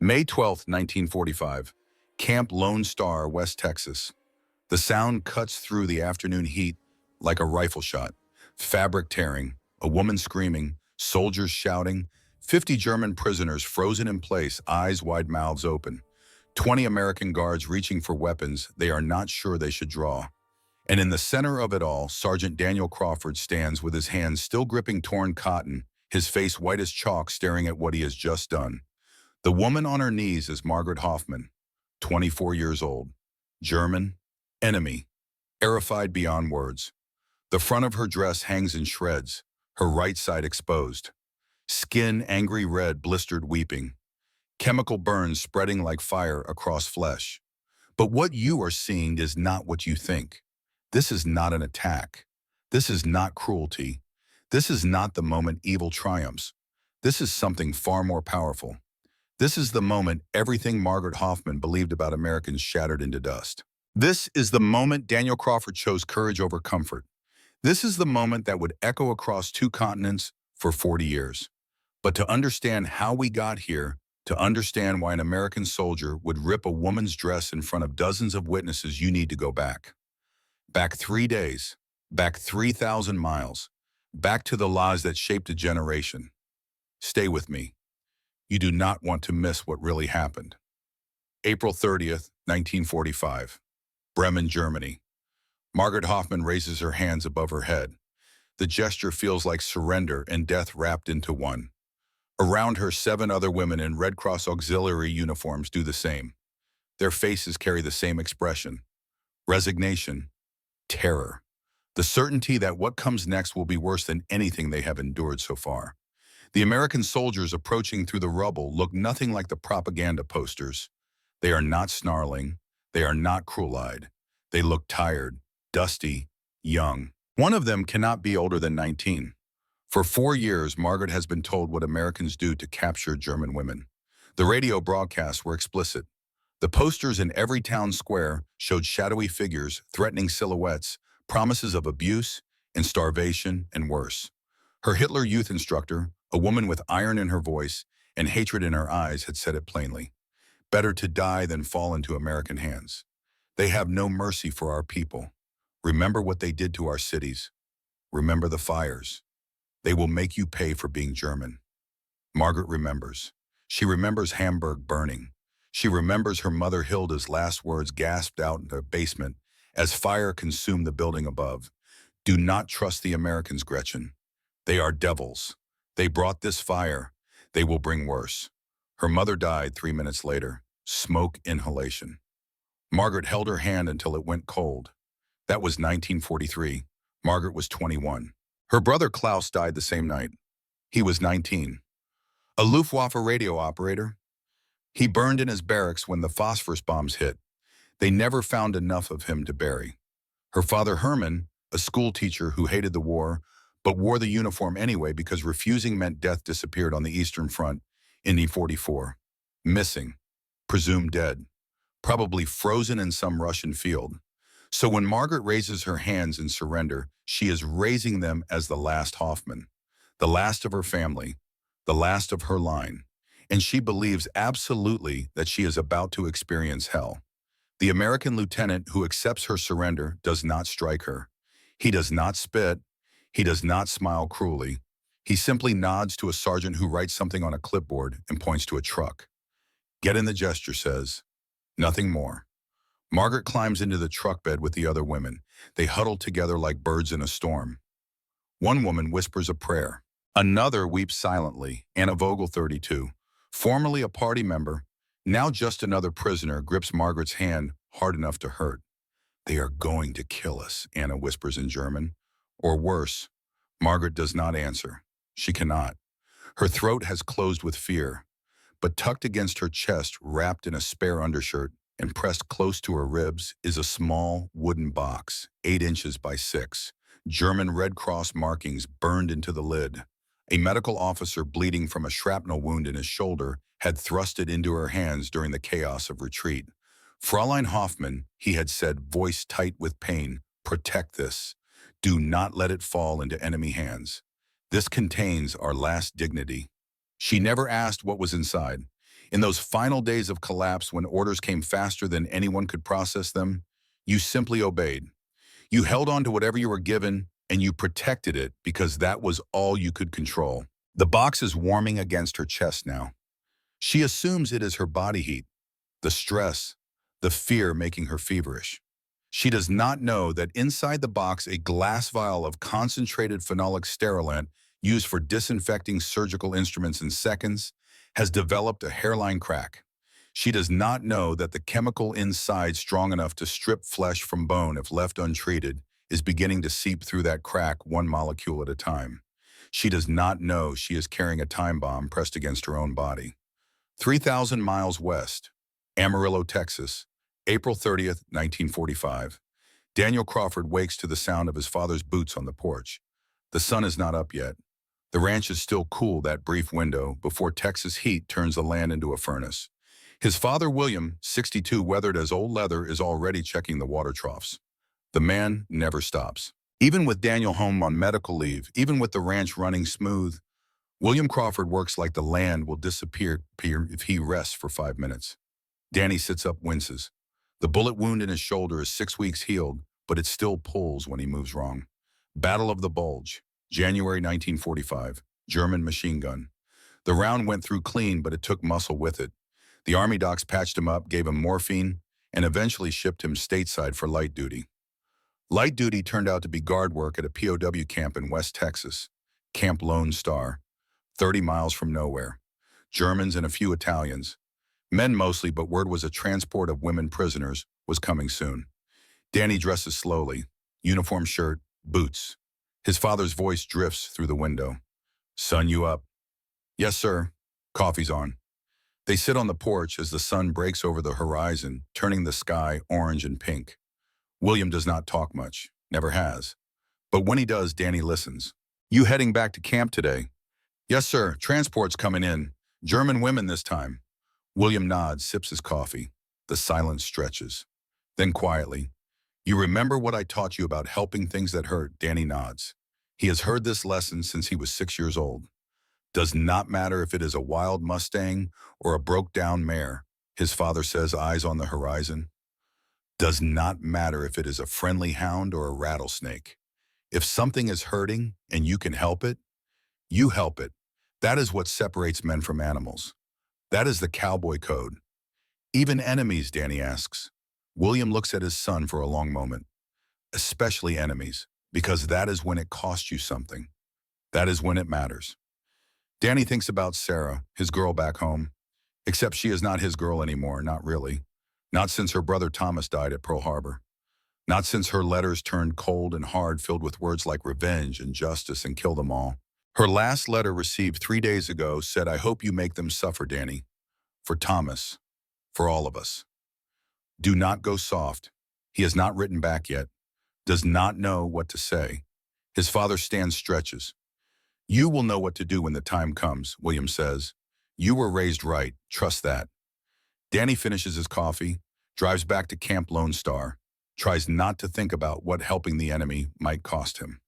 May 12, 1945, Camp Lone Star, West Texas. The sound cuts through the afternoon heat like a rifle shot. Fabric tearing, a woman screaming, soldiers shouting, 50 German prisoners frozen in place, eyes wide, mouths open. 20 American guards reaching for weapons they are not sure they should draw. And in the center of it all, Sergeant Daniel Crawford stands with his hands still gripping torn cotton, his face white as chalk, staring at what he has just done. The woman on her knees is Margaret Hoffman, 24 years old, German, enemy, terrified beyond words. The front of her dress hangs in shreds, her right side exposed. Skin angry red, blistered, weeping. Chemical burns spreading like fire across flesh. But what you are seeing is not what you think. This is not an attack. This is not cruelty. This is not the moment evil triumphs. This is something far more powerful. This is the moment everything Margaret Hoffman believed about Americans shattered into dust. This is the moment Daniel Crawford chose courage over comfort. This is the moment that would echo across 2 continents for 40 years. But to understand how we got here, to understand why an American soldier would rip a woman's dress in front of dozens of witnesses, you need to go back. Back 3 days, back 3,000 miles, back to the lies that shaped a generation. Stay with me. You do not want to miss what really happened. April 30th, 1945, Bremen, Germany. Margaret Hoffman raises her hands above her head. The gesture feels like surrender and death wrapped into one. Around her, 7 other women in Red Cross auxiliary uniforms do the same. Their faces carry the same expression: resignation, terror, the certainty that what comes next will be worse than anything they have endured so far. The American soldiers approaching through the rubble look nothing like the propaganda posters. They are not snarling. They are not cruel-eyed. They look tired, dusty, young. One of them cannot be older than 19. For 4 years, Margaret has been told what Americans do to capture German women. The radio broadcasts were explicit. The posters in every town square showed shadowy figures, threatening silhouettes, promises of abuse and starvation and worse. Her Hitler Youth instructor, a woman with iron in her voice and hatred in her eyes, had said it plainly: better to die than fall into American hands. They have no mercy for our people. Remember what they did to our cities. Remember the fires. They will make you pay for being German. Margaret remembers. She remembers Hamburg burning. She remembers her mother Hilda's last words gasped out in the basement as fire consumed the building above. Do not trust the Americans, Gretchen. They are devils. They brought this fire. They will bring worse. Her mother died 3 minutes later. Smoke inhalation. Margaret held her hand until it went cold. That was 1943. Margaret was 21. Her brother Klaus died the same night. He was 19. A Luftwaffe radio operator. He burned in his barracks when the phosphorus bombs hit. They never found enough of him to bury. Her father Herman, a school teacher who hated the war, but wore the uniform anyway because refusing meant death, disappeared on the Eastern Front in E-44. Missing. Presumed dead. Probably frozen in some Russian field. So when Margaret raises her hands in surrender, she is raising them as the last Hoffman, the last of her family, the last of her line. And she believes absolutely that she is about to experience hell. The American lieutenant who accepts her surrender does not strike her. He does not spit. He does not smile cruelly. He simply nods to a sergeant who writes something on a clipboard and points to a truck. Get in, the gesture says. Nothing more. Margaret climbs into the truck bed with the other women. They huddle together like birds in a storm. One woman whispers a prayer. Another weeps silently. Anna Vogel, 32, formerly a party member, now just another prisoner, grips Margaret's hand hard enough to hurt. They are going to kill us, Anna whispers in German. Or worse. Margaret does not answer. She cannot. Her throat has closed with fear. But tucked against her chest, wrapped in a spare undershirt, and pressed close to her ribs, is a small wooden box, 8 inches by 6. German Red Cross markings burned into the lid. A medical officer bleeding from a shrapnel wound in his shoulder had thrust it into her hands during the chaos of retreat. Fräulein Hoffman, he had said, voice tight with pain, protect this. Do not let it fall into enemy hands. This contains our last dignity. She never asked what was inside. In those final days of collapse when orders came faster than anyone could process them, you simply obeyed. You held on to whatever you were given, and you protected it because that was all you could control. The box is warming against her chest now. She assumes it is her body heat, the stress, the fear making her feverish. She does not know that inside the box a glass vial of concentrated phenolic sterilant used for disinfecting surgical instruments in seconds has developed a hairline crack. She does not know that the chemical inside, strong enough to strip flesh from bone if left untreated, is beginning to seep through that crack one molecule at a time. She does not know she is carrying a time bomb pressed against her own body. 3,000 miles west, Amarillo, Texas, April 30th, 1945. Daniel Crawford wakes to the sound of his father's boots on the porch. The sun is not up yet. The ranch is still cool that brief window before Texas heat turns the land into a furnace. His father, William, 62, weathered as old leather, is already checking the water troughs. The man never stops. Even with Daniel home on medical leave, even with the ranch running smooth, William Crawford works like the land will disappear if he rests for 5 minutes. Danny sits up, winces. The bullet wound in his shoulder is 6 weeks healed, but it still pulls when he moves wrong. Battle of the Bulge, January 1945, German machine gun. The round went through clean, but it took muscle with it. The Army docs patched him up, gave him morphine, and eventually shipped him stateside for light duty. Light duty turned out to be guard work at a POW camp in West Texas, Camp Lone Star, 30 miles from nowhere. Germans and a few Italians. Men mostly, but word was a transport of women prisoners was coming soon. Danny dresses slowly, uniform shirt, boots. His father's voice drifts through the window. "Son, you up?" "Yes, sir." Coffee's on. They sit on the porch as the sun breaks over the horizon, turning the sky orange and pink. William does not talk much, never has. But when he does, Danny listens. "You heading back to camp today?" "Yes, sir. Transport's coming in. German women this time." William nods, sips his coffee. The silence stretches. Then quietly, "You remember what I taught you about helping things that hurt?" Danny nods. He has heard this lesson since he was 6 years old. Does not matter if it is a wild Mustang or a broke-down mare, his father says, eyes on the horizon. Does not matter if it is a friendly hound or a rattlesnake. If something is hurting and you can help it, you help it. That is what separates men from animals. That is the cowboy code. "Even enemies?" Danny asks. William looks at his son for a long moment. "Especially enemies, because that is when it costs you something. That is when it matters." Danny thinks about Sarah, his girl back home. Except she is not his girl anymore, not really. Not since her brother Thomas died at Pearl Harbor. Not since her letters turned cold and hard, filled with words like revenge and justice and kill them all. Her last letter, received 3 days ago, said, "I hope you make them suffer, Danny. For Thomas. For all of us." Do not go soft. He has not written back yet. Does not know what to say. His father stands, stretches. "You will know what to do when the time comes," William says. "You were raised right. Trust that." Danny finishes his coffee, drives back to Camp Lone Star, tries not to think about what helping the enemy might cost him.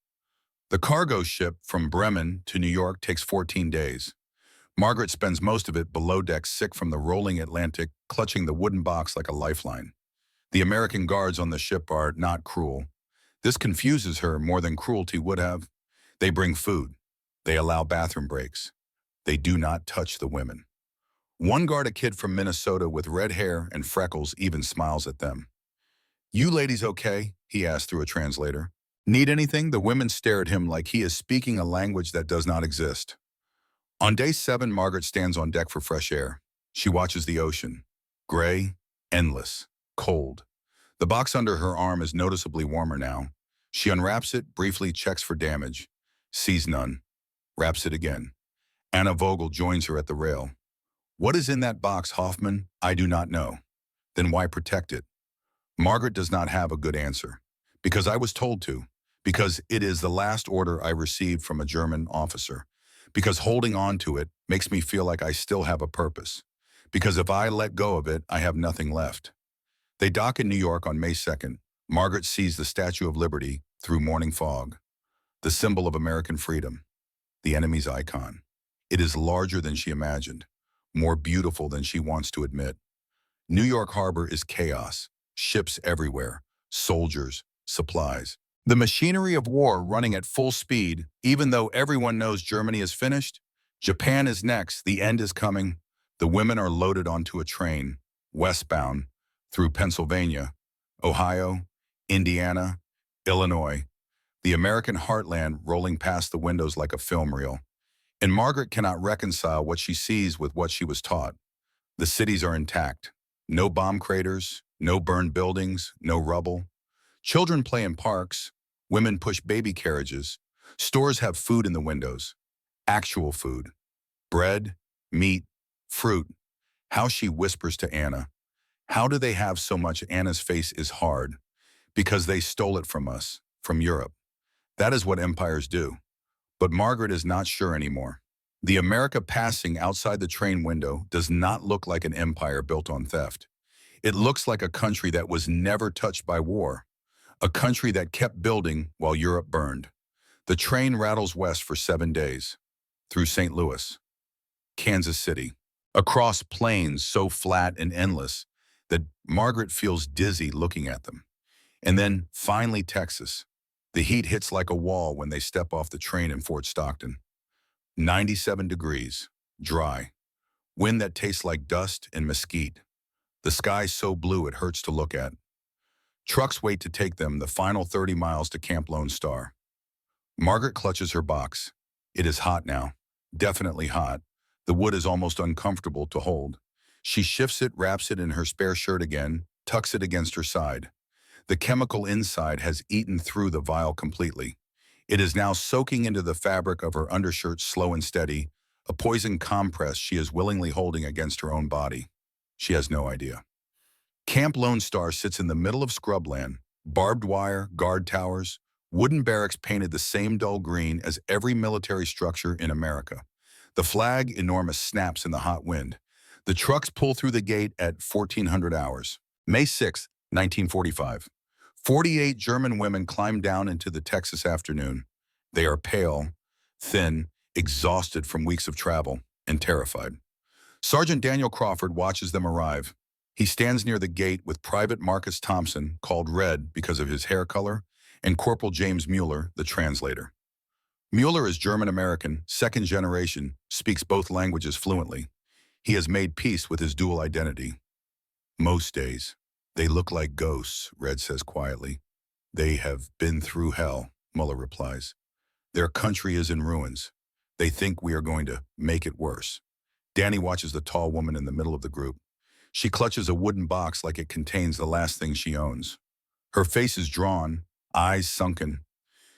The cargo ship from Bremen to New York takes 14 days. Margaret spends most of it below deck, sick from the rolling Atlantic, clutching the wooden box like a lifeline. The American guards on the ship are not cruel. This confuses her more than cruelty would have. They bring food. They allow bathroom breaks. They do not touch the women. One guard, a kid from Minnesota with red hair and freckles, even smiles at them. "You ladies okay?" he asks through a translator. "Need anything?" The women stare at him like he is speaking a language that does not exist. On day 7, Margaret stands on deck for fresh air. She watches the ocean. Gray, endless, cold. The box under her arm is noticeably warmer now. She unwraps it, briefly checks for damage. Sees none. Wraps it again. Anna Vogel joins her at the rail. "What is in that box, Hoffman?" "I do not know." "Then why protect it?" Margaret does not have a good answer. "Because I was told to. Because it is the last order I received from a German officer. Because holding on to it makes me feel like I still have a purpose. Because if I let go of it, I have nothing left." They dock in New York on May 2nd. Margaret sees the Statue of Liberty through morning fog. The symbol of American freedom. The enemy's icon. It is larger than she imagined. more beautiful than she wants to admit. New York Harbor is chaos, ships everywhere, soldiers, supplies. The machinery of war running at full speed, even though everyone knows Germany is finished. Japan is next, the end is coming. The women are loaded onto a train, westbound, through Pennsylvania, Ohio, Indiana, Illinois, the American heartland rolling past the windows like a film reel. And Margaret cannot reconcile what she sees with what she was taught. The cities are intact. No bomb craters, no burned buildings, no rubble. Children play in parks. Women push baby carriages. Stores have food in the windows. Actual food. Bread, meat, fruit. How she whispers to Anna. How do they have so much? Anna's face is hard. Because they stole it from us, from Europe. That is what empires do. But Margaret is not sure anymore. The America passing outside the train window does not look like an empire built on theft. It looks like a country that was never touched by war. A country that kept building while Europe burned. The train rattles west for 7 days. Through St. Louis, Kansas City, across plains so flat and endless that Margaret feels dizzy looking at them. And then, finally, Texas. The heat hits like a wall when they step off the train in Fort Stockton. 97 degrees, dry. Wind that tastes like dust and mesquite. The sky so blue it hurts to look at. Trucks wait to take them the final 30 miles to Camp Lone Star. Margaret clutches her box. It is hot now. Definitely hot. The wood is almost uncomfortable to hold. She shifts it, wraps it in her spare shirt again, tucks it against her side. The chemical inside has eaten through the vial completely. It is now soaking into the fabric of her undershirt slow and steady, a poison compress she is willingly holding against her own body. She has no idea. Camp Lone Star sits in the middle of scrubland, barbed wire, guard towers, wooden barracks painted the same dull green as every military structure in America. The flag, enormous, snaps in the hot wind. The trucks pull through the gate at 1400 hours. May 6, 1945. 48 German women climb down into the Texas afternoon. They are pale, thin, exhausted from weeks of travel, and terrified. Sergeant Daniel Crawford watches them arrive. He stands near the gate with Private Marcus Thompson, called Red because of his hair color, and Corporal James Mueller, the translator. Mueller is German-American, second generation, speaks both languages fluently. He has made peace with his dual identity. Most days, they look like ghosts, Red says quietly. They have been through hell, Mueller replies. Their country is in ruins. They think we are going to make it worse. Danny watches the tall woman in the middle of the group. She clutches a wooden box like it contains the last thing she owns. Her face is drawn, eyes sunken.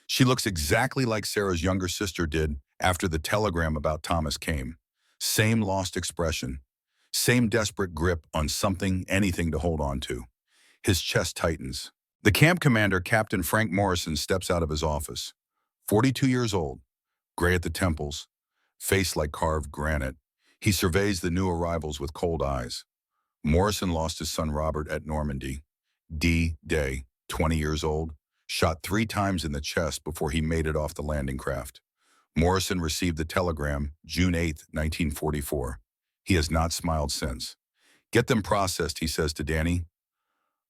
She looks exactly like Sarah's younger sister did after the telegram about Thomas came. Same lost expression. Same desperate grip on something, anything to hold on to. His chest tightens. The camp commander, Captain Frank Morrison, steps out of his office. 42 years old, gray at the temples, face like carved granite. He surveys the new arrivals with cold eyes. Morrison lost his son Robert at Normandy. D-Day, 20 years old, shot 3 times in the chest before he made it off the landing craft. Morrison received the telegram June 8, 1944. He has not smiled since. Get them processed, he says to Danny.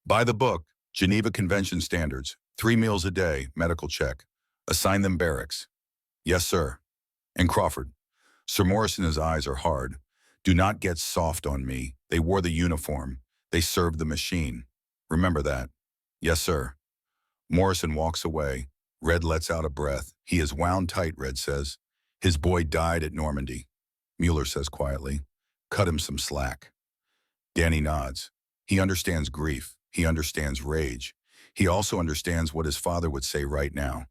By the book, Geneva Convention standards, 3 meals a day, medical check. Assign them barracks. Yes, sir. And Crawford. Sir Morrison's eyes are hard. Do not get soft on me. They wore the uniform. They served the machine. Remember that. Yes, sir. Morrison walks away. Red lets out a breath. He is wound tight, Red says. His boy died at Normandy. Mueller says quietly. Cut him some slack. Danny nods. He understands grief. He understands rage. He also understands what his father would say right now.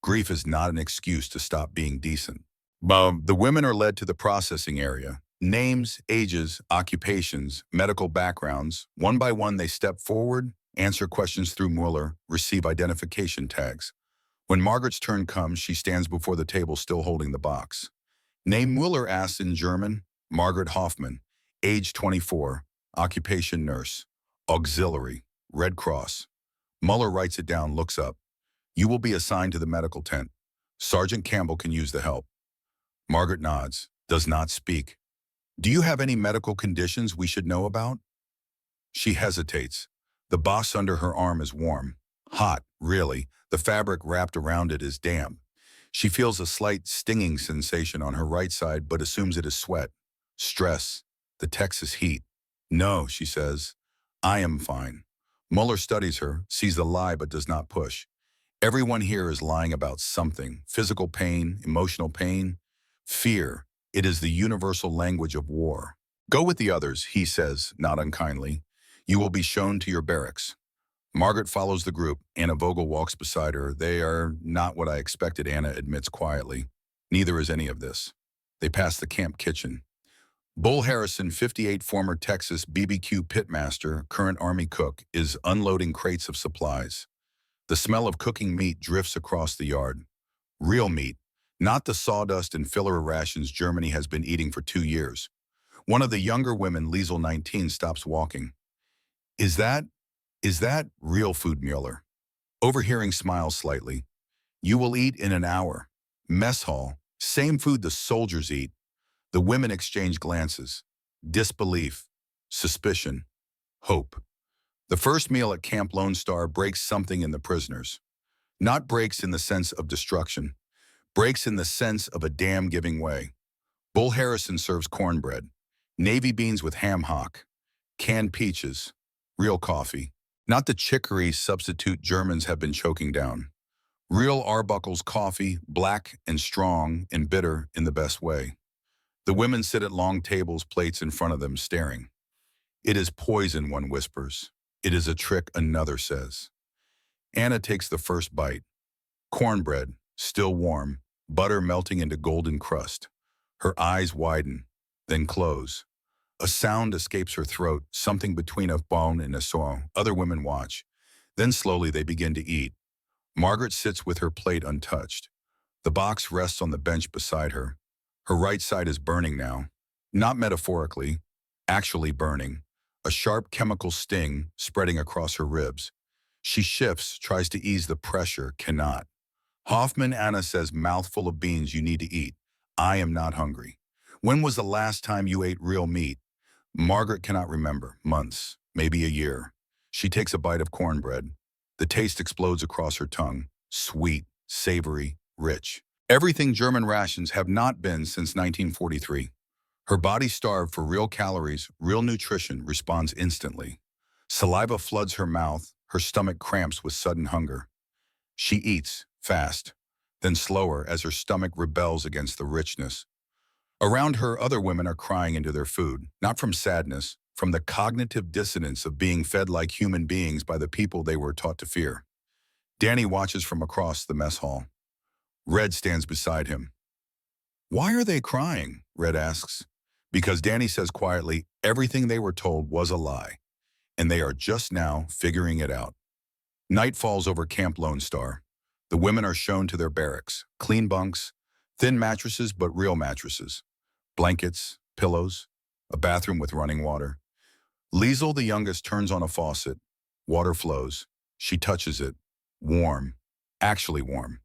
Grief is not an excuse to stop being decent. The women are led to the processing area. Names, ages, occupations, medical backgrounds. One by one, they step forward, answer questions through Mueller, receive identification tags. When Margaret's turn comes, she stands before the table still holding the box. Name Mueller asks in German. Margaret Hoffman, age 24, occupation nurse, auxiliary, Red Cross. Mueller writes it down, looks up. You will be assigned to the medical tent. Sergeant Campbell can use the help. Margaret nods, does not speak. Do you have any medical conditions we should know about? She hesitates. The box under her arm is warm. Hot, really. The fabric wrapped around it is damp. She feels a slight stinging sensation on her right side but assumes it is sweat. Stress. The Texas heat. No, she says. I am fine. Mueller studies her, sees the lie but does not push. Everyone here is lying about something. Physical pain, emotional pain, fear. It is the universal language of war. Go with the others, he says, not unkindly. You will be shown to your barracks. Margaret follows the group. Anna Vogel walks beside her. They are not what I expected, Anna admits quietly. Neither is any of this. They pass the camp kitchen. Bull Harrison, 58, former Texas BBQ pitmaster, current Army cook, is unloading crates of supplies. The smell of cooking meat drifts across the yard. Real meat, not the sawdust and filler rations Germany has been eating for 2 years. One of the younger women, Liesel 19, stops walking. Is that real food, Mueller? Overhearing smiles slightly. You will eat in an hour. Mess hall, same food the soldiers eat. The women exchange glances. Disbelief, suspicion, hope. The first meal at Camp Lone Star breaks something in the prisoners. Not breaks in the sense of destruction, breaks in the sense of a dam giving way. Bull Harrison serves cornbread, navy beans with ham hock, canned peaches, real coffee. Not the chicory substitute Germans have been choking down. Real Arbuckle's coffee, black and strong and bitter in the best way. The women sit at long tables, plates in front of them, staring. It is poison, one whispers. It is a trick, another says. Anna takes the first bite. Cornbread, still warm, butter melting into golden crust. Her eyes widen, then close. A sound escapes her throat, something between a bone and a saw. Other women watch. Then slowly they begin to eat. Margaret sits with her plate untouched. The box rests on the bench beside her. Her right side is burning now. Not metaphorically, actually burning. A sharp chemical sting spreading across her ribs. She shifts, tries to ease the pressure, cannot. Hoffman, Anna says, mouthful of beans, you need to eat. I am not hungry. When was the last time you ate real meat? Margaret cannot remember. Months, maybe a year. She takes a bite of cornbread. The taste explodes across her tongue. Sweet, savory, rich. Everything German rations have not been since 1943. Her body, starved for real calories, real nutrition, responds instantly. Saliva floods her mouth, her stomach cramps with sudden hunger. She eats, fast, then slower as her stomach rebels against the richness. Around her, other women are crying into their food, not from sadness, from the cognitive dissonance of being fed like human beings by the people they were taught to fear. Danny watches from across the mess hall. Red stands beside him. Why are they crying? Red asks. Because Danny says quietly, everything they were told was a lie, and they are just now figuring it out. Night falls over Camp Lone Star. The women are shown to their barracks, clean bunks, thin mattresses but real mattresses, blankets, pillows, a bathroom with running water. Liesel, the youngest, turns on a faucet. Water flows. She touches it. Warm. Actually warm.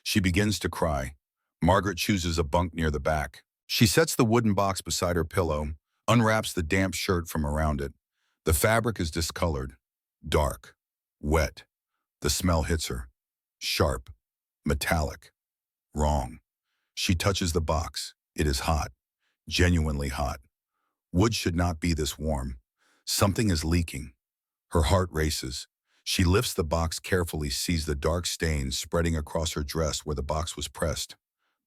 She begins to cry. Margaret chooses a bunk near the back. She sets the wooden box beside her pillow, unwraps the damp shirt from around it. The fabric is discolored, dark, wet. The smell hits her. Sharp, metallic, wrong. She touches the box. It is hot, genuinely hot. Wood should not be this warm. Something is leaking. Her heart races. She lifts the box carefully, sees the dark stains spreading across her dress where the box was pressed.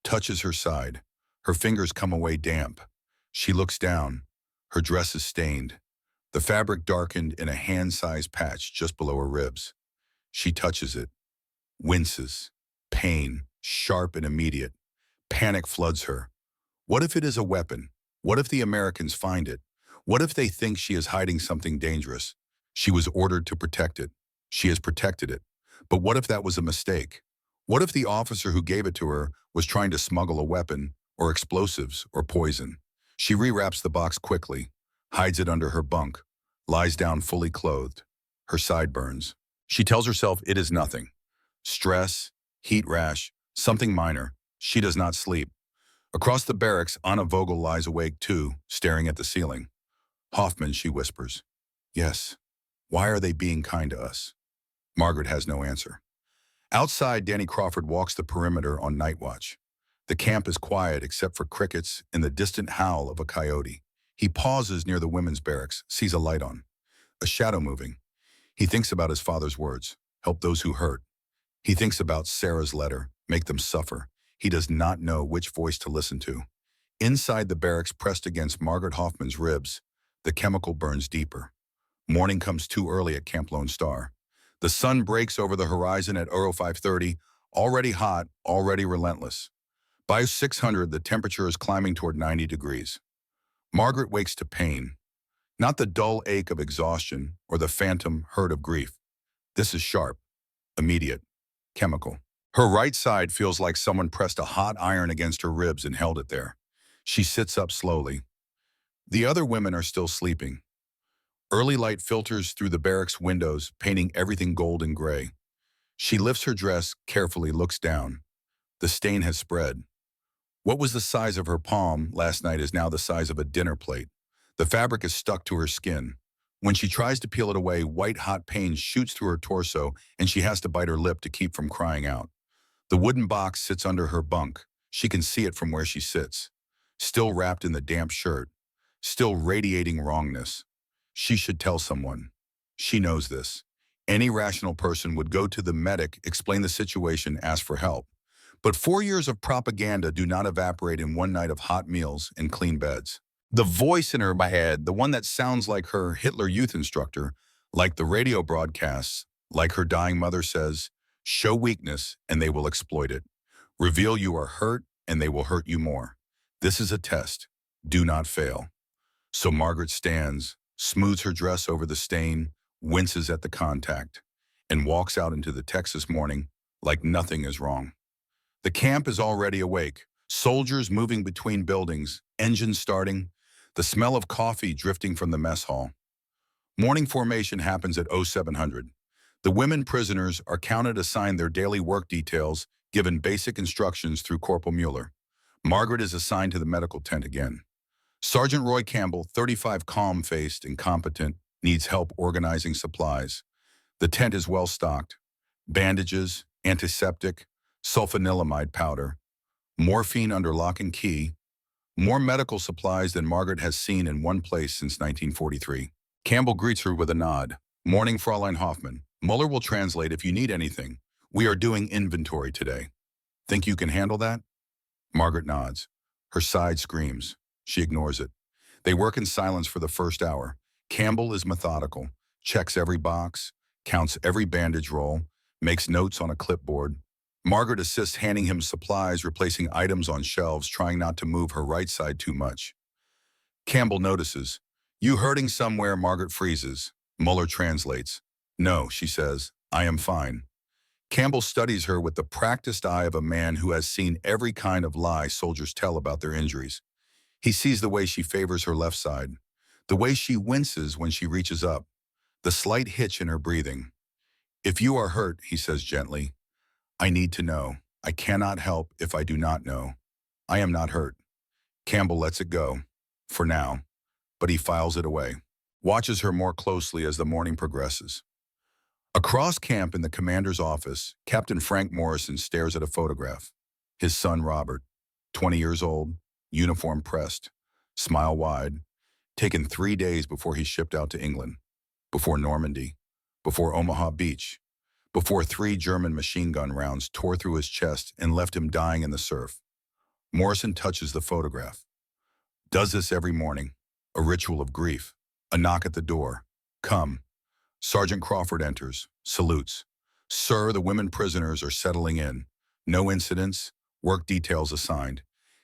Touches her side. Her fingers come away damp. She looks down. Her dress is stained. The fabric darkened in a hand-sized patch just below her ribs. She touches it. Winces. Pain, sharp and immediate. Panic floods her. What if it is a weapon? What if the Americans find it? What if they think she is hiding something dangerous? She was ordered to protect it. She has protected it. But what if that was a mistake? What if the officer who gave it to her was trying to smuggle a weapon, or explosives, or poison? She rewraps the box quickly, hides it under her bunk, lies down fully clothed. Her side burns. She tells herself it is nothing. Stress, heat rash, something minor. She does not sleep. Across the barracks, Anna Vogel lies awake too, staring at the ceiling. Hoffman, she whispers. Yes. Why are they being kind to us? Margaret has no answer. Outside, Danny Crawford walks the perimeter on night watch. The camp is quiet except for crickets and the distant howl of a coyote. He pauses near the women's barracks, sees a light on, a shadow moving. He thinks about his father's words, help those who hurt. He thinks about Sarah's letter, make them suffer. He does not know which voice to listen to. Inside the barracks, pressed against Margaret Hoffman's ribs, the chemical burns deeper. Morning comes too early at Camp Lone Star. The sun breaks over the horizon at 0530, already hot, already relentless. By 600, the temperature is climbing toward 90 degrees. Margaret wakes to pain, not the dull ache of exhaustion or the phantom hurt of grief. This is sharp, immediate, chemical. Her right side feels like someone pressed a hot iron against her ribs and held it there. She sits up slowly. The other women are still sleeping. Early light filters through the barracks windows, painting everything gold and gray. She lifts her dress, carefully looks down. The stain has spread. What was the size of her palm last night is now the size of a dinner plate. The fabric is stuck to her skin. When she tries to peel it away, white-hot pain shoots through her torso, and she has to bite her lip to keep from crying out. The wooden box sits under her bunk. She can see it from where she sits. Still wrapped in the damp shirt. Still radiating wrongness. She should tell someone. She knows this. Any rational person would go to the medic, explain the situation, ask for help. But 4 years of propaganda do not evaporate in one night of hot meals and clean beds. The voice in her head, the one that sounds like her Hitler youth instructor, like the radio broadcasts, like her dying mother says, show weakness and they will exploit it. Reveal you are hurt and they will hurt you more. This is a test. Do not fail. So Margaret stands, smooths her dress over the stain, winces at the contact, and walks out into the Texas morning like nothing is wrong. The camp is already awake, soldiers moving between buildings, engines starting, the smell of coffee drifting from the mess hall. Morning formation happens at 0700. The women prisoners are counted, assigned their daily work details, given basic instructions through Corporal Mueller. Margaret is assigned to the medical tent again. Sergeant Roy Campbell, 35, calm-faced and competent, needs help organizing supplies. The tent is well stocked. Bandages, antiseptic, sulfanilamide powder, morphine under lock and key, more medical supplies than Margaret has seen in one place since 1943. Campbell greets her with a nod. Morning, Fräulein Hoffman. Mueller will translate if you need anything. We are doing inventory today. Think you can handle that? Margaret nods. Her side screams. She ignores it. They work in silence for the first hour. Campbell is methodical, checks every box, counts every bandage roll, makes notes on a clipboard. Margaret assists, handing him supplies, replacing items on shelves, trying not to move her right side too much. Campbell notices. You hurting somewhere? Margaret freezes. Mueller translates. No, she says. I am fine. Campbell studies her with the practiced eye of a man who has seen every kind of lie soldiers tell about their injuries. He sees the way she favors her left side, the way she winces when she reaches up, the slight hitch in her breathing. If you are hurt, he says gently, I need to know. I cannot help if I do not know. I am not hurt. Campbell lets it go, for now, but he files it away, watches her more closely as the morning progresses. Across camp in the commander's office, Captain Frank Morrison stares at a photograph. His son Robert, 20 years old, uniform pressed, smile wide, taken 3 days before he shipped out to England, before Normandy, before Omaha Beach, before 3 German machine gun rounds tore through his chest and left him dying in the surf. Morrison touches the photograph. Does this every morning, a ritual of grief, a knock at the door. Come. Sergeant Crawford enters, salutes. Sir, the women prisoners are settling in. No incidents, work details assigned.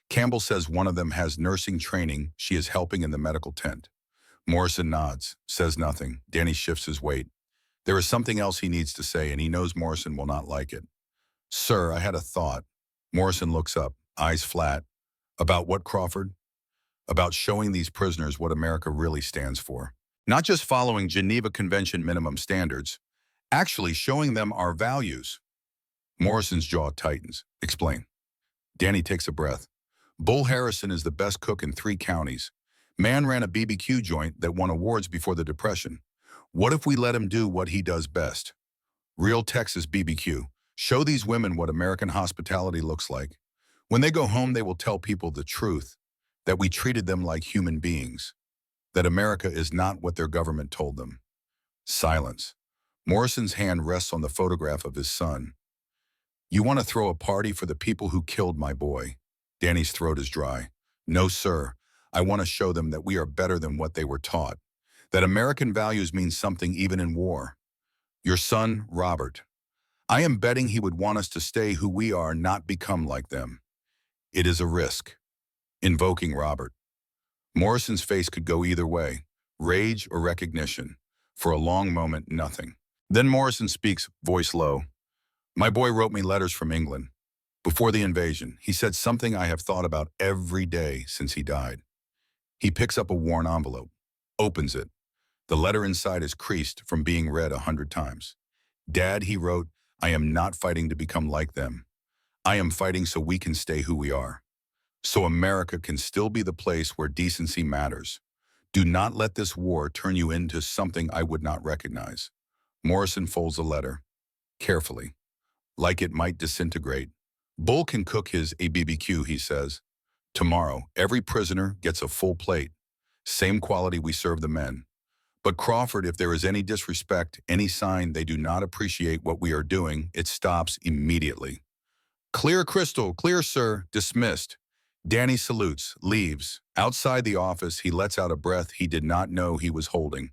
Campbell says one of them has nursing training. She is helping in the medical tent. Morrison nods, says nothing. Danny shifts his weight. There is something else he needs to say, and he knows Morrison will not like it. Sir, I had a thought. Morrison looks up, eyes flat. About what, Crawford? About showing these prisoners what America really stands for. Not just following Geneva Convention minimum standards, actually showing them our values. Morrison's jaw tightens. Explain. Danny takes a breath. Bull Harrison is the best cook in 3 counties. Man ran a BBQ joint that won awards before the Depression. What if we let him do what he does best? Real Texas BBQ. Show these women what American hospitality looks like. When they go home, they will tell people the truth, that we treated them like human beings, that America is not what their government told them. Silence. Morrison's hand rests on the photograph of his son. You want to throw a party for the people who killed my boy? Danny's throat is dry. No, sir. I want to show them that we are better than what they were taught, that American values mean something even in war. Your son, Robert. I am betting he would want us to stay who we are, not become like them. It is a risk. Invoking Robert. Morrison's face could go either way, rage or recognition. For a long moment, nothing. Then Morrison speaks, voice low. My boy wrote me letters from England. Before the invasion, he said something I have thought about every day since he died. He picks up a worn envelope, opens it. The letter inside is creased from being read 100 times. Dad, he wrote, I am not fighting to become like them. I am fighting so we can stay who we are. So America can still be the place where decency matters. Do not let this war turn you into something I would not recognize. Morrison folds the letter, carefully, like it might disintegrate. Bull can cook his BBQ, he says. Tomorrow, every prisoner gets a full plate. Same quality we serve the men. But Crawford, if there is any disrespect, any sign they do not appreciate what we are doing, it stops immediately. Clear, Crystal, clear, sir, dismissed. Danny salutes, leaves. Outside the office, he lets out a breath he did not know he was holding.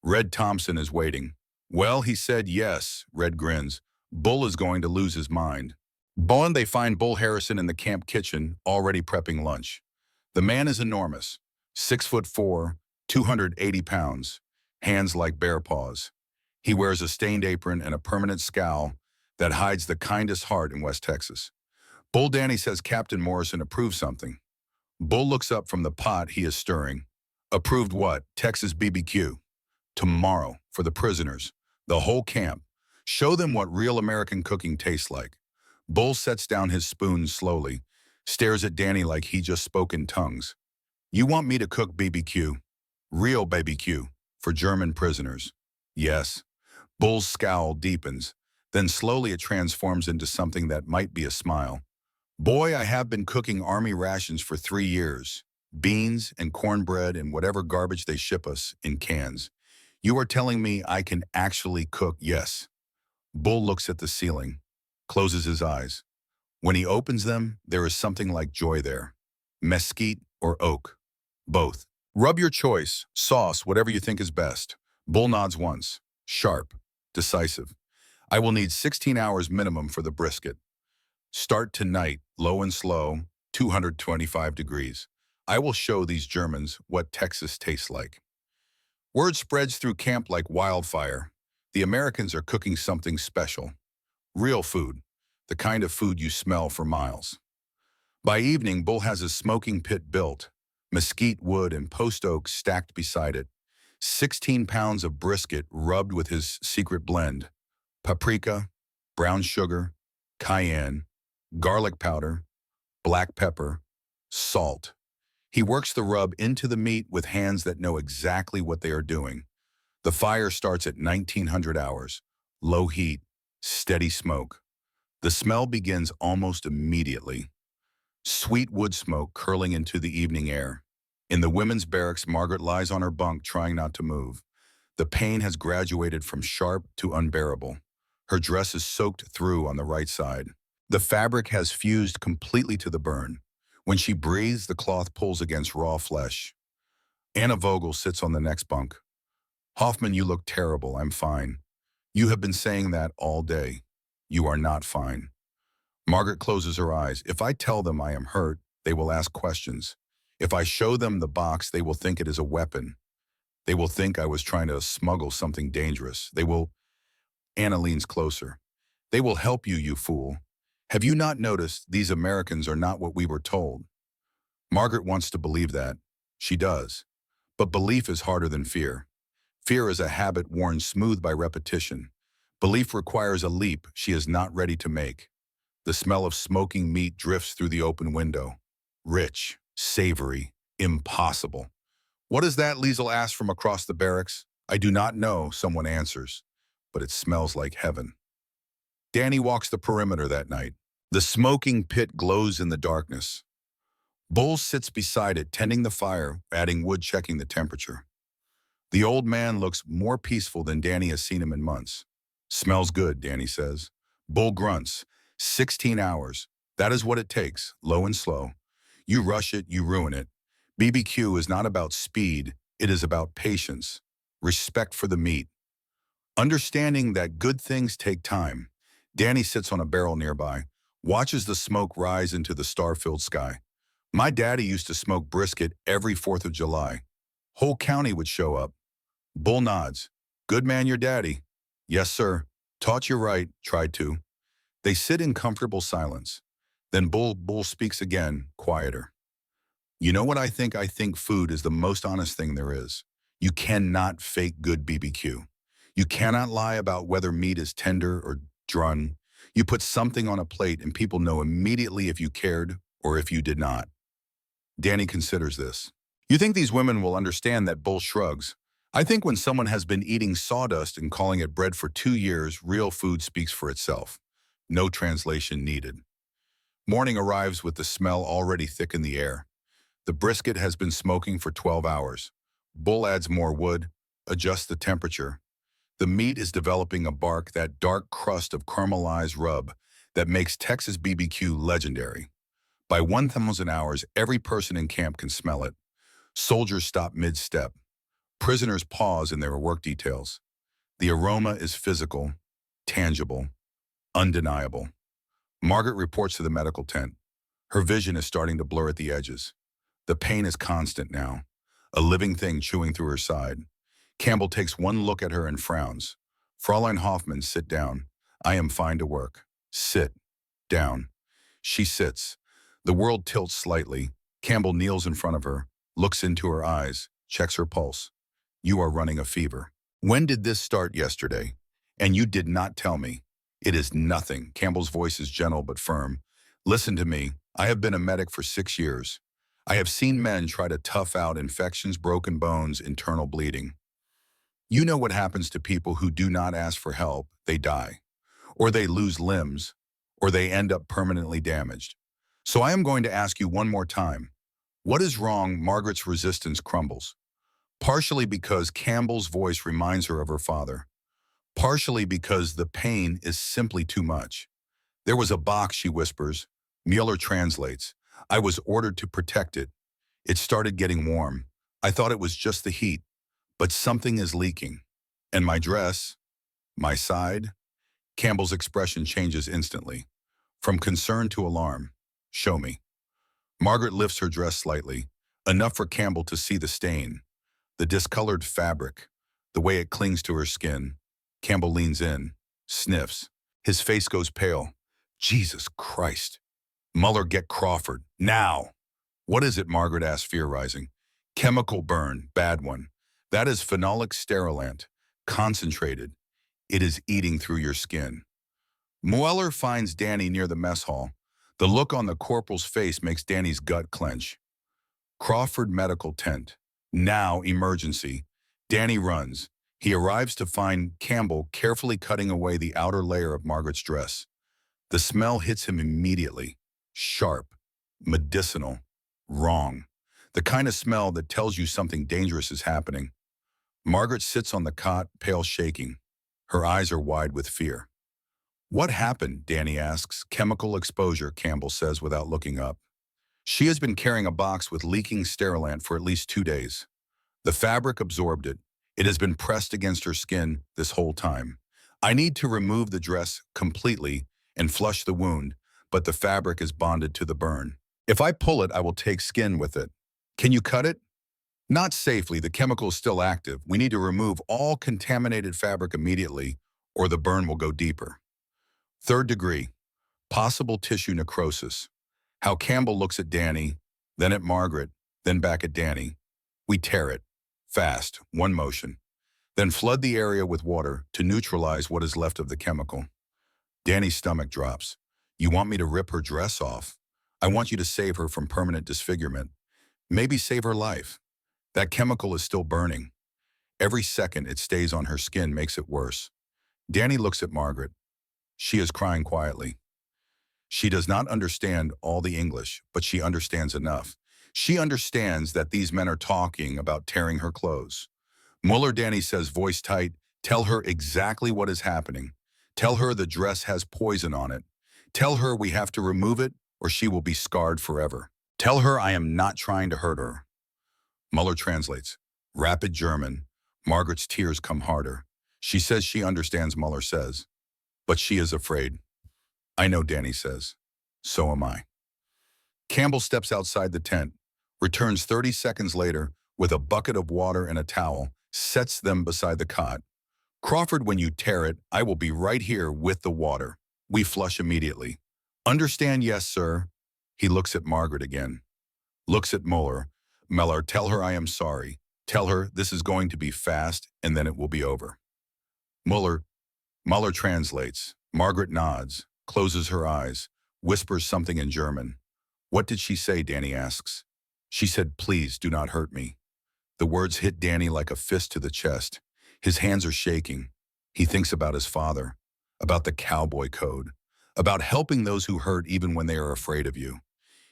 Red Thompson is waiting. Well, he said yes, Red grins. Bull is going to lose his mind. Bond, they find Bull Harrison in the camp kitchen, already prepping lunch. The man is enormous, 6'4", 280 pounds, hands like bear paws. He wears a stained apron and a permanent scowl that hides the kindest heart in West Texas. Bull Danny says Captain Morrison approved something. Bull looks up from the pot he is stirring. Approved what? Texas BBQ. Tomorrow, for the prisoners, the whole camp. Show them what real American cooking tastes like. Bull sets down his spoon slowly, stares at Danny like he just spoke in tongues. You want me to cook BBQ? Real BBQ, for German prisoners. Yes. Bull's scowl deepens, then slowly it transforms into something that might be a smile. Boy, I have been cooking army rations for 3 years. Beans and cornbread and whatever garbage they ship us in cans. You are telling me I can actually cook? Yes. Bull looks at the ceiling, closes his eyes. When he opens them, there is something like joy there. Mesquite or oak? Both. Rub your choice, sauce, whatever you think is best. Bull nods once, sharp, decisive. I will need 16 hours minimum for the brisket. Start tonight, low and slow, 225 degrees. I will show these Germans what Texas tastes like. Word spreads through camp like wildfire. The Americans are cooking something special. Real food, the kind of food you smell for miles. By evening, Bull has a smoking pit built, mesquite wood and post oak stacked beside it. 16 pounds of brisket rubbed with his secret blend. Paprika, brown sugar, cayenne, garlic powder, black pepper, salt. He works the rub into the meat with hands that know exactly what they are doing. The fire starts at 1900 hours, low heat, steady smoke. The smell begins almost immediately. Sweet wood smoke curling into the evening air. In the women's barracks, Margaret lies on her bunk trying not to move. The pain has graduated from sharp to unbearable. Her dress is soaked through on the right side. The fabric has fused completely to the burn. When she breathes, the cloth pulls against raw flesh. Anna Vogel sits on the next bunk. Hoffman, you look terrible. I'm fine. You have been saying that all day. You are not fine. Margaret closes her eyes. If I tell them I am hurt, they will ask questions. If I show them the box, they will think it is a weapon. They will think I was trying to smuggle something dangerous. Anna leans closer. They will help you, you fool. Have you not noticed these Americans are not what we were told? Margaret wants to believe that. She does. But belief is harder than fear. Fear is a habit worn smooth by repetition. Belief requires a leap she is not ready to make. The smell of smoking meat drifts through the open window. Rich, savory, impossible. What is that? Liesel asks from across the barracks. I do not know, someone answers, but it smells like heaven. Danny walks the perimeter that night. The smoking pit glows in the darkness. Bull sits beside it, tending the fire, adding wood, checking the temperature. The old man looks more peaceful than Danny has seen him in months. Smells good, Danny says. Bull grunts. 16 hours. That is what it takes, low and slow. You rush it, you ruin it. BBQ is not about speed, it is about patience, respect for the meat. Understanding that good things take time. Danny sits on a barrel nearby, watches the smoke rise into the star-filled sky. My daddy used to smoke brisket every 4th of July. Whole county would show up. Bull nods. Good man, your daddy. Yes, sir. Taught you right, tried to. They sit in comfortable silence. Then Bull speaks again, quieter. You know what I think? I think food is the most honest thing there is. You cannot fake good BBQ. You cannot lie about whether meat is tender or done. You put something on a plate and people know immediately if you cared or if you did not. Danny considers this. You think these women will understand that? Bull shrugs. I think when someone has been eating sawdust and calling it bread for 2 years, real food speaks for itself. No translation needed. Morning arrives with the smell already thick in the air. The brisket has been smoking for 12 hours. Bull adds more wood, adjusts the temperature. The meat is developing a bark, that dark crust of caramelized rub that makes Texas BBQ legendary. By 1,000 hours, every person in camp can smell it. Soldiers stop mid-step. Prisoners pause in their work details. The aroma is physical, tangible, undeniable. Margaret reports to the medical tent. Her vision is starting to blur at the edges. The pain is constant now, a living thing chewing through her side. Campbell takes one look at her and frowns. Fräulein Hoffman, sit down. I am fine to work. Sit. Down. She sits. The world tilts slightly. Campbell kneels in front of her, looks into her eyes, checks her pulse. You are running a fever. When did this start? Yesterday. And you did not tell me. It is nothing. Campbell's voice is gentle but firm. Listen to me. I have been a medic for 6 years. I have seen men try to tough out infections, broken bones, internal bleeding. You know what happens to people who do not ask for help. They die, or they lose limbs, or they end up permanently damaged. So I am going to ask you one more time. What is wrong? Margaret's resistance crumbles. Partially because Campbell's voice reminds her of her father. Partially because the pain is simply too much. There was a box, she whispers. Mueller translates. I was ordered to protect it. It started getting warm. I thought it was just the heat, but something is leaking. And my dress, my side. Campbell's expression changes instantly. From concern to alarm. Show me. Margaret lifts her dress slightly, enough for Campbell to see the stain, the discolored fabric, the way it clings to her skin. Campbell leans in, sniffs. His face goes pale. Jesus Christ. Mueller, get Crawford, now. What is it? Margaret asks, fear rising. Chemical burn, bad one. That is phenolic sterilant, concentrated. It is eating through your skin. Mueller finds Danny near the mess hall. The look on the corporal's face makes Danny's gut clench. Crawford medical tent. Now emergency. Danny runs. He arrives to find Campbell carefully cutting away the outer layer of Margaret's dress. The smell hits him immediately. Sharp, medicinal, wrong. The kind of smell that tells you something dangerous is happening. Margaret sits on the cot, pale, shaking. Her eyes are wide with fear. What happened? Danny asks. Chemical exposure, Campbell says without looking up. She has been carrying a box with leaking sterilant for at least 2 days. The fabric absorbed it. It has been pressed against her skin this whole time. I need to remove the dress completely and flush the wound, but the fabric is bonded to the burn. If I pull it, I will take skin with it. Can you cut it? Not safely. The chemical is still active. We need to remove all contaminated fabric immediately, or the burn will go deeper. 3rd degree, possible tissue necrosis. How Campbell looks at Danny, then at Margaret, then back at Danny. We tear it. Fast, one motion. Then flood the area with water to neutralize what is left of the chemical. Danny's stomach drops. You want me to rip her dress off? I want you to save her from permanent disfigurement. Maybe save her life. That chemical is still burning. Every second it stays on her skin makes it worse. Danny looks at Margaret. She is crying quietly. She does not understand all the English, but she understands enough. She understands that these men are talking about tearing her clothes. Muller Danny says, voice tight, tell her exactly what is happening. Tell her the dress has poison on it. Tell her we have to remove it or she will be scarred forever. Tell her I am not trying to hurt her. Muller translates. Rapid German. Margaret's tears come harder. She says she understands, Muller says, but she is afraid. I know, Danny says. So am I. Campbell steps outside the tent, returns 30 seconds later with a bucket of water and a towel, sets them beside the cot. Crawford, when you tear it, I will be right here with the water. We flush immediately. Understand, yes, sir. He looks at Margaret again. Looks at Muller. Muller, tell her I am sorry. Tell her this is going to be fast and then it will be over. Muller translates. Margaret nods, closes her eyes, whispers something in German. What did she say, Danny asks. She said, please do not hurt me. The words hit Danny like a fist to the chest. His hands are shaking. He thinks about his father, about the cowboy code, about helping those who hurt even when they are afraid of you.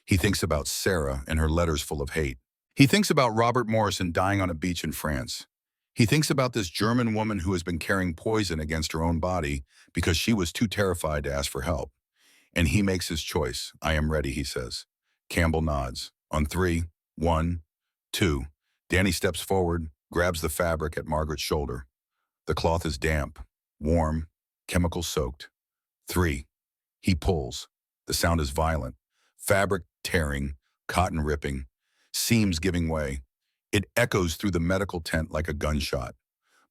He thinks about Sarah and her letters full of hate. He thinks about Robert Morrison dying on a beach in France. He thinks about this German woman who has been carrying poison against her own body because she was too terrified to ask for help. And he makes his choice. I am ready, he says. Campbell nods. On 3, 1, 2. Danny steps forward, grabs the fabric at Margaret's shoulder. The cloth is damp, warm, chemical-soaked. 3. He pulls. The sound is violent. Fabric tearing, cotton ripping, seams giving way. It echoes through the medical tent like a gunshot.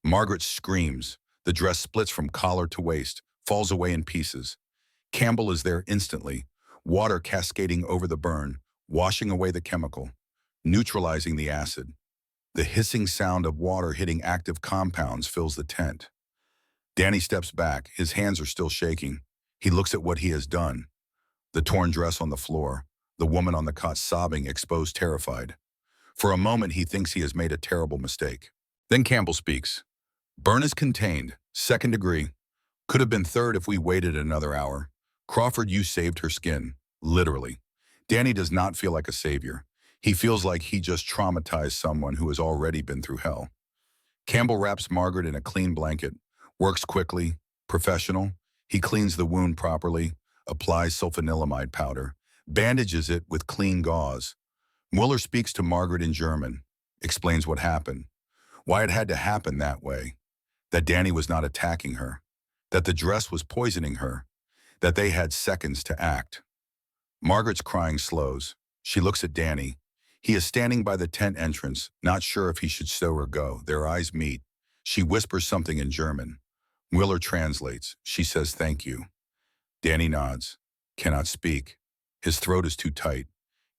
Margaret screams. The dress splits from collar to waist, falls away in pieces. Campbell is there instantly, water cascading over the burn, washing away the chemical, neutralizing the acid. The hissing sound of water hitting active compounds fills the tent. Danny steps back. His hands are still shaking. He looks at what he has done. The torn dress on the floor, the woman on the cot sobbing, exposed, terrified. For a moment, he thinks he has made a terrible mistake. Then Campbell speaks. Burn is contained, 2nd degree. Could have been 3rd if we waited another hour. Crawford, you saved her skin, literally. Danny does not feel like a savior. He feels like he just traumatized someone who has already been through hell. Campbell wraps Margaret in a clean blanket, works quickly, professional. He cleans the wound properly, applies sulfanilamide powder, bandages it with clean gauze. Muller speaks to Margaret in German, explains what happened, why it had to happen that way, that Danny was not attacking her, that the dress was poisoning her, that they had seconds to act. Margaret's crying slows. She looks at Danny. He is standing by the tent entrance, not sure if he should so or go. Their eyes meet. She whispers something in German. Muller translates. She says, thank you. Danny nods. Cannot speak. His throat is too tight.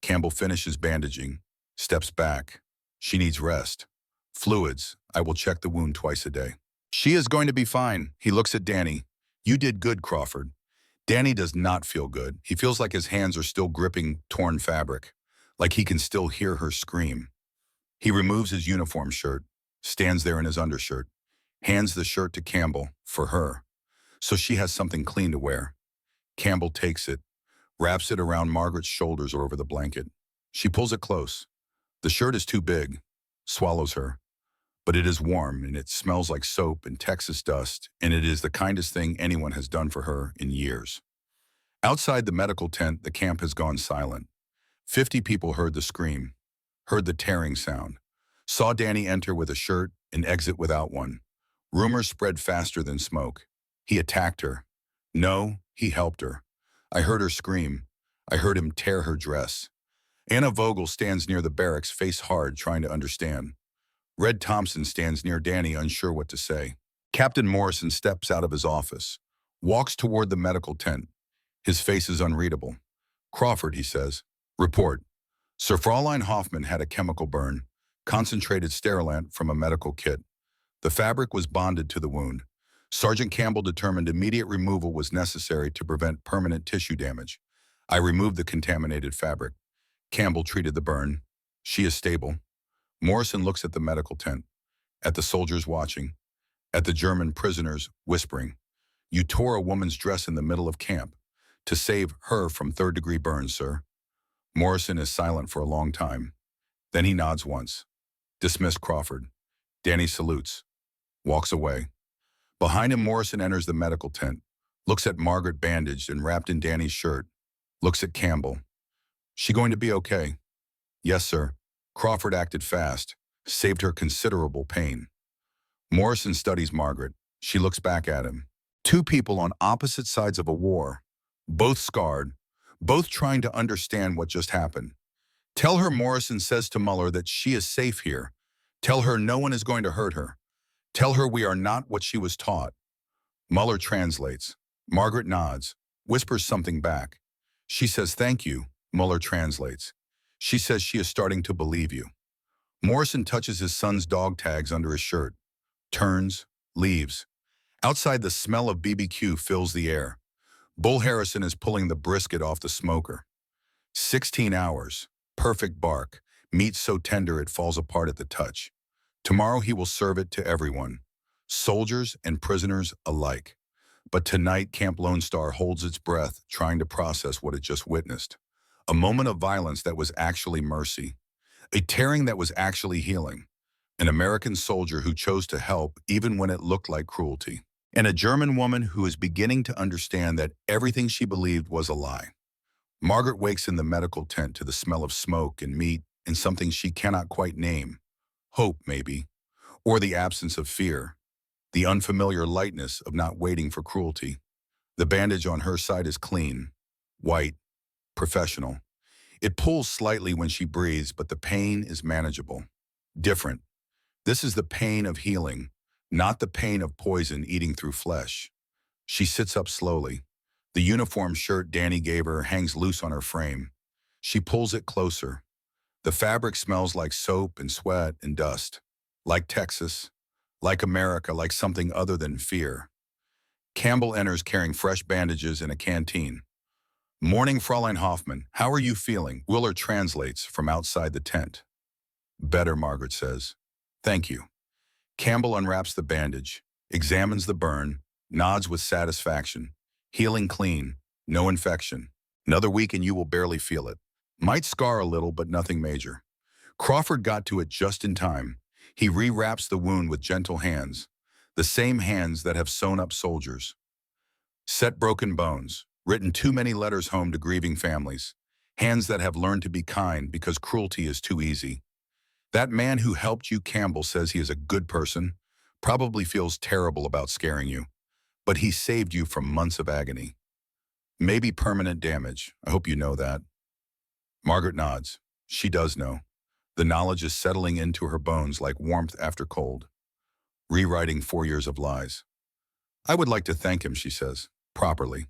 Campbell finishes bandaging, steps back. She needs rest. Fluids. I will check the wound twice a day. She is going to be fine. He looks at Danny. You did good, Crawford. Danny does not feel good. He feels like his hands are still gripping torn fabric, like he can still hear her scream. He removes his uniform shirt, stands there in his undershirt, hands the shirt to Campbell for her, so she has something clean to wear. Campbell takes it, wraps it around Margaret's shoulders or over the blanket. She pulls it close. The shirt is too big, swallows her, but it is warm and it smells like soap and Texas dust, and it is the kindest thing anyone has done for her in years. Outside the medical tent, the camp has gone silent. 50 people heard the scream, heard the tearing sound, saw Danny enter with a shirt and exit without one. Rumors spread faster than smoke. He attacked her. No, he helped her. I heard her scream. I heard him tear her dress. Anna Vogel stands near the barracks, face hard, trying to understand. Red Thompson stands near Danny, unsure what to say. Captain Morrison steps out of his office, walks toward the medical tent. His face is unreadable. Crawford, he says. Report. Sir Fraulein Hoffman had a chemical burn, concentrated sterilant from a medical kit. The fabric was bonded to the wound. Sergeant Campbell determined immediate removal was necessary to prevent permanent tissue damage. I removed the contaminated fabric. Campbell treated the burn. She is stable. Morrison looks at the medical tent, at the soldiers watching, at the German prisoners whispering. You tore a woman's dress in the middle of camp to save her from third-degree burns, sir. Morrison is silent for a long time. Then he nods once. Dismissed Crawford. Danny salutes. Walks away. Behind him, Morrison enters the medical tent. Looks at Margaret bandaged and wrapped in Danny's shirt. Looks at Campbell. She going to be okay? Yes, sir. Crawford acted fast. Saved her considerable pain. Morrison studies Margaret. She looks back at him. Two people on opposite sides of a war. Both scarred. Both trying to understand what just happened. Tell her, Morrison says to Muller, that she is safe here. Tell her no one is going to hurt her. Tell her we are not what she was taught. Muller translates. Margaret nods, whispers something back. She says thank you, Muller translates. She says she is starting to believe you. Morrison touches his son's dog tags under his shirt. Turns, leaves. Outside, the smell of BBQ fills the air. Bull Harrison is pulling the brisket off the smoker. 16 hours. Perfect bark. Meat so tender it falls apart at the touch. Tomorrow he will serve it to everyone, soldiers and prisoners alike. But tonight, Camp Lone Star holds its breath, trying to process what it just witnessed. A moment of violence that was actually mercy. A tearing that was actually healing. An American soldier who chose to help even when it looked like cruelty. And a German woman who is beginning to understand that everything she believed was a lie. Margaret wakes in the medical tent to the smell of smoke and meat and something she cannot quite name. Hope, maybe. Or the absence of fear. The unfamiliar lightness of not waiting for cruelty. The bandage on her side is clean, white, professional. It pulls slightly when she breathes, but the pain is manageable. Different. This is the pain of healing, not the pain of poison eating through flesh. She sits up slowly. The uniform shirt Danny gave her hangs loose on her frame. She pulls it closer. The fabric smells like soap and sweat and dust. Like Texas. Like America, like something other than fear. Campbell enters carrying fresh bandages in a canteen. Morning, Fräulein Hoffman. How are you feeling? Willer translates from outside the tent. Better, Margaret says. Thank you. Campbell unwraps the bandage, examines the burn, nods with satisfaction. Healing clean, no infection. Another week and you will barely feel it. Might scar a little, but nothing major. Crawford got to it just in time. He rewraps the wound with gentle hands, the same hands that have sewn up soldiers. Set broken bones, written too many letters home to grieving families, hands that have learned to be kind because cruelty is too easy. That man who helped you, Campbell, says he is a good person, probably feels terrible about scaring you, but he saved you from months of agony. Maybe permanent damage. I hope you know that. Margaret nods. She does know. The knowledge is settling into her bones like warmth after cold. Rewriting 4 years of lies. I would like to thank him, she says, properly.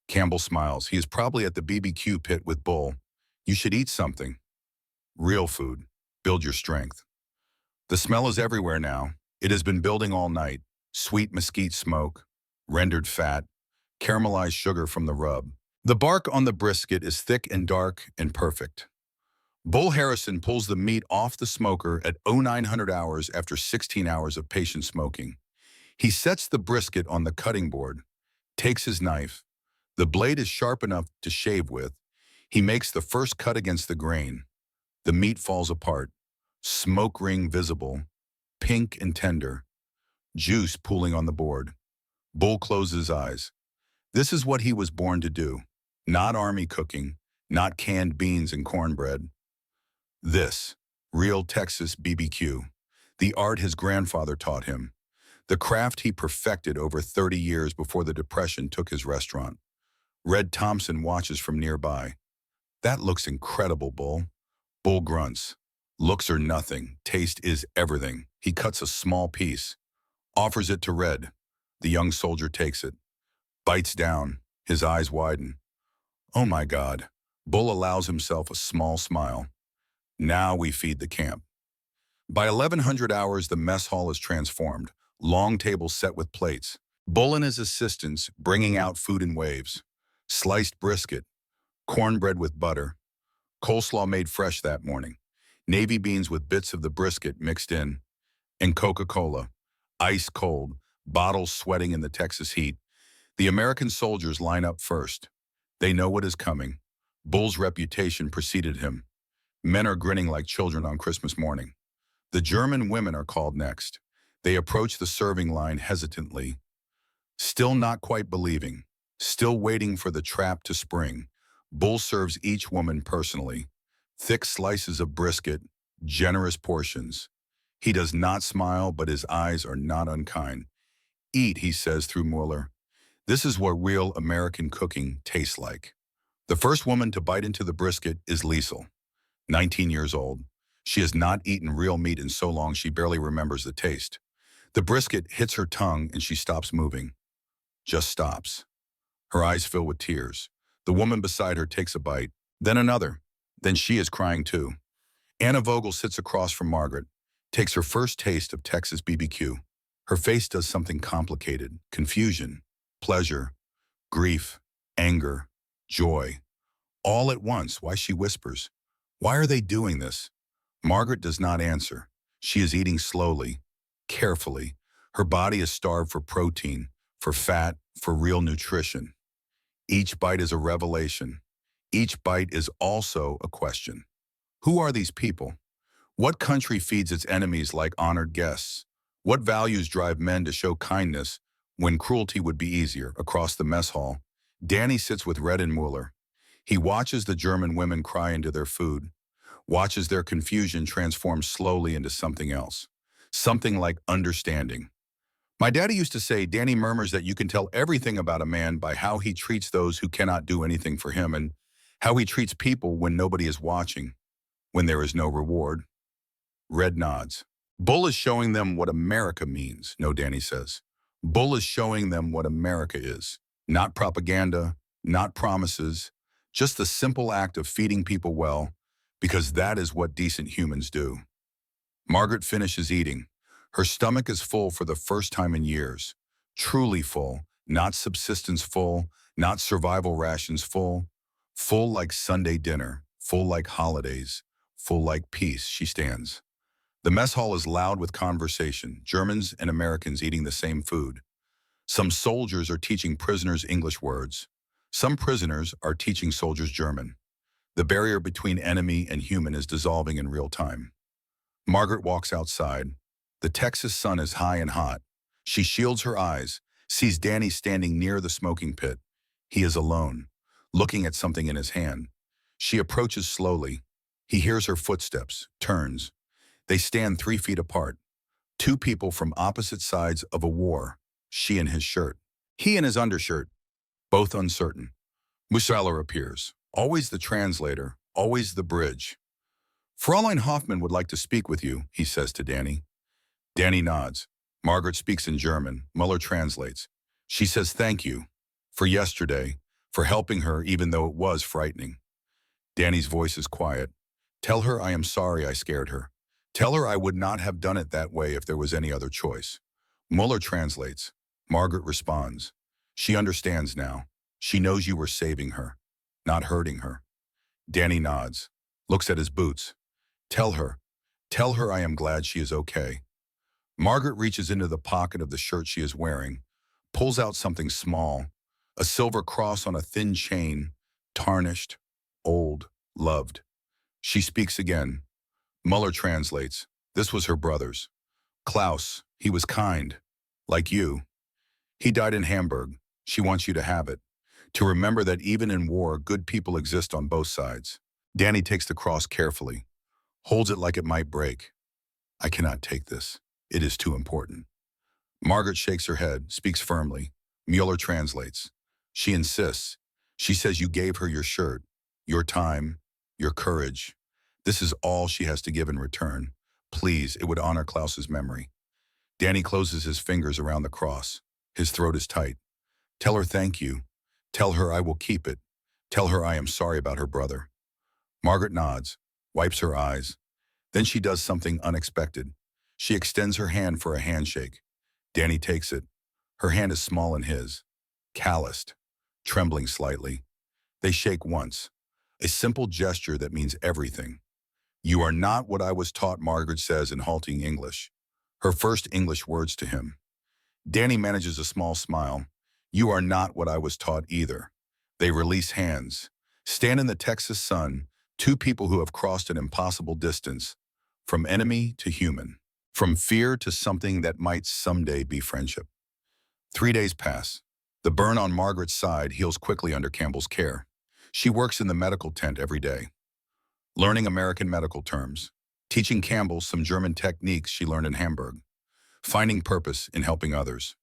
Campbell smiles. He is probably at the BBQ pit with Bull. You should eat something. Real food. Build your strength. The smell is everywhere now. It has been building all night. Sweet mesquite smoke, rendered fat, caramelized sugar from the rub. The bark on the brisket is thick and dark and perfect. Bull Harrison pulls the meat off the smoker at 0900 hours after 16 hours of patient smoking. He sets the brisket on the cutting board, takes his knife. The blade is sharp enough to shave with. He makes the first cut against the grain. The meat falls apart, smoke ring visible, pink and tender, juice pooling on the board. Bull closes his eyes. This is what he was born to do. Not army cooking, not canned beans and cornbread. This, real Texas BBQ, the art his grandfather taught him, the craft he perfected over 30 years before the Depression took his restaurant. Red Thompson watches from nearby. That looks incredible, Bull. Bull grunts. Looks are nothing. Taste is everything. He cuts a small piece, offers it to Red. The young soldier takes it, bites down, his eyes widen. Oh my God. Bull allows himself a small smile. Now we feed the camp. By 1100 hours, the mess hall is transformed. Long tables set with plates. Bull and his assistants bringing out food in waves. Sliced brisket, cornbread with butter, coleslaw made fresh that morning, navy beans with bits of the brisket mixed in, and Coca-Cola, ice cold, bottles sweating in the Texas heat. The American soldiers line up first. They know what is coming. Bull's reputation preceded him. Men are grinning like children on Christmas morning. The German women are called next. They approach the serving line hesitantly, still not quite believing, still waiting for the trap to spring. Bull serves each woman personally. Thick slices of brisket, generous portions. He does not smile, but his eyes are not unkind. Eat, he says through Mueller. This is what real American cooking tastes like. The first woman to bite into the brisket is Liesel, 19 years old. She has not eaten real meat in so long she barely remembers the taste. The brisket hits her tongue and she stops moving. Just stops. Her eyes fill with tears. The woman beside her takes a bite, then another. Then she is crying too. Anna Vogel sits across from Margaret, takes her first taste of Texas BBQ. Her face does something complicated: confusion, pleasure, grief, anger, joy. All at once. Why, she whispers, "Why are they doing this?" Margaret does not answer. She is eating slowly, carefully. Her body is starved for protein, for fat, for real nutrition. Each bite is a revelation. Each bite is also a question. Who are these people? What country feeds its enemies like honored guests? What values drive men to show kindness when cruelty would be easier? Across the mess hall, Danny sits with Red and Mueller. He watches the German women cry into their food, watches their confusion transform slowly into something else, something like understanding. My daddy used to say, Danny murmurs that you can tell everything about a man by how he treats those who cannot do anything for him and how he treats people when nobody is watching, when there is no reward. Red nods. Bull is showing them what America means, no, Danny says. Bull is showing them what America is. Not propaganda, not promises, just the simple act of feeding people well, because that is what decent humans do. Margaret finishes eating. Her stomach is full for the first time in years. Truly full, not subsistence full, not survival rations full. Full like Sunday dinner, full like holidays, full like peace. She stands. The mess hall is loud with conversation, Germans and Americans eating the same food. Some soldiers are teaching prisoners English words. Some prisoners are teaching soldiers German. The barrier between enemy and human is dissolving in real time. Margaret walks outside. The Texas sun is high and hot. She shields her eyes, sees Danny standing near the smoking pit. He is alone, looking at something in his hand. She approaches slowly. He hears her footsteps, turns. They stand 3 feet apart. 2 people from opposite sides of a war. She in his shirt. He in his undershirt. Both uncertain. Musaller appears. Always the translator, always the bridge. Fräulein Hoffmann would like to speak with you, he says to Danny. Danny nods. Margaret speaks in German. Muller translates. She says thank you for yesterday, for helping her even though it was frightening. Danny's voice is quiet. Tell her I am sorry I scared her. Tell her I would not have done it that way if there was any other choice. Muller translates. Margaret responds. She understands now. She knows you were saving her, not hurting her. Danny nods, looks at his boots. Tell her I am glad she is okay. Margaret reaches into the pocket of the shirt she is wearing, pulls out something small, a silver cross on a thin chain, tarnished, old, loved. She speaks again. Muller translates. This was her brother's. Klaus, he was kind, like you. He died in Hamburg. She wants you to have it, to remember that even in war, good people exist on both sides. Danny takes the cross carefully, holds it like it might break. I cannot take this. It is too important. Margaret shakes her head, speaks firmly. Mueller translates. She insists. She says you gave her your shirt, your time, your courage. This is all she has to give in return. Please, it would honor Klaus's memory. Danny closes his fingers around the cross. His throat is tight. Tell her thank you. Tell her I will keep it. Tell her I am sorry about her brother. Margaret nods, wipes her eyes. Then she does something unexpected. She extends her hand for a handshake. Danny takes it. Her hand is small in his, calloused, trembling slightly. They shake once. A simple gesture that means everything. You are not what I was taught, Margaret says in halting English. Her first English words to him. Danny manages a small smile. You are not what I was taught either. They release hands. Stand in the Texas sun, two people who have crossed an impossible distance, from enemy to human, from fear to something that might someday be friendship. 3 days pass. The burn on Margaret's side heals quickly under Campbell's care. She works in the medical tent every day, learning American medical terms, teaching Campbell some German techniques she learned in Hamburg, finding purpose in helping others.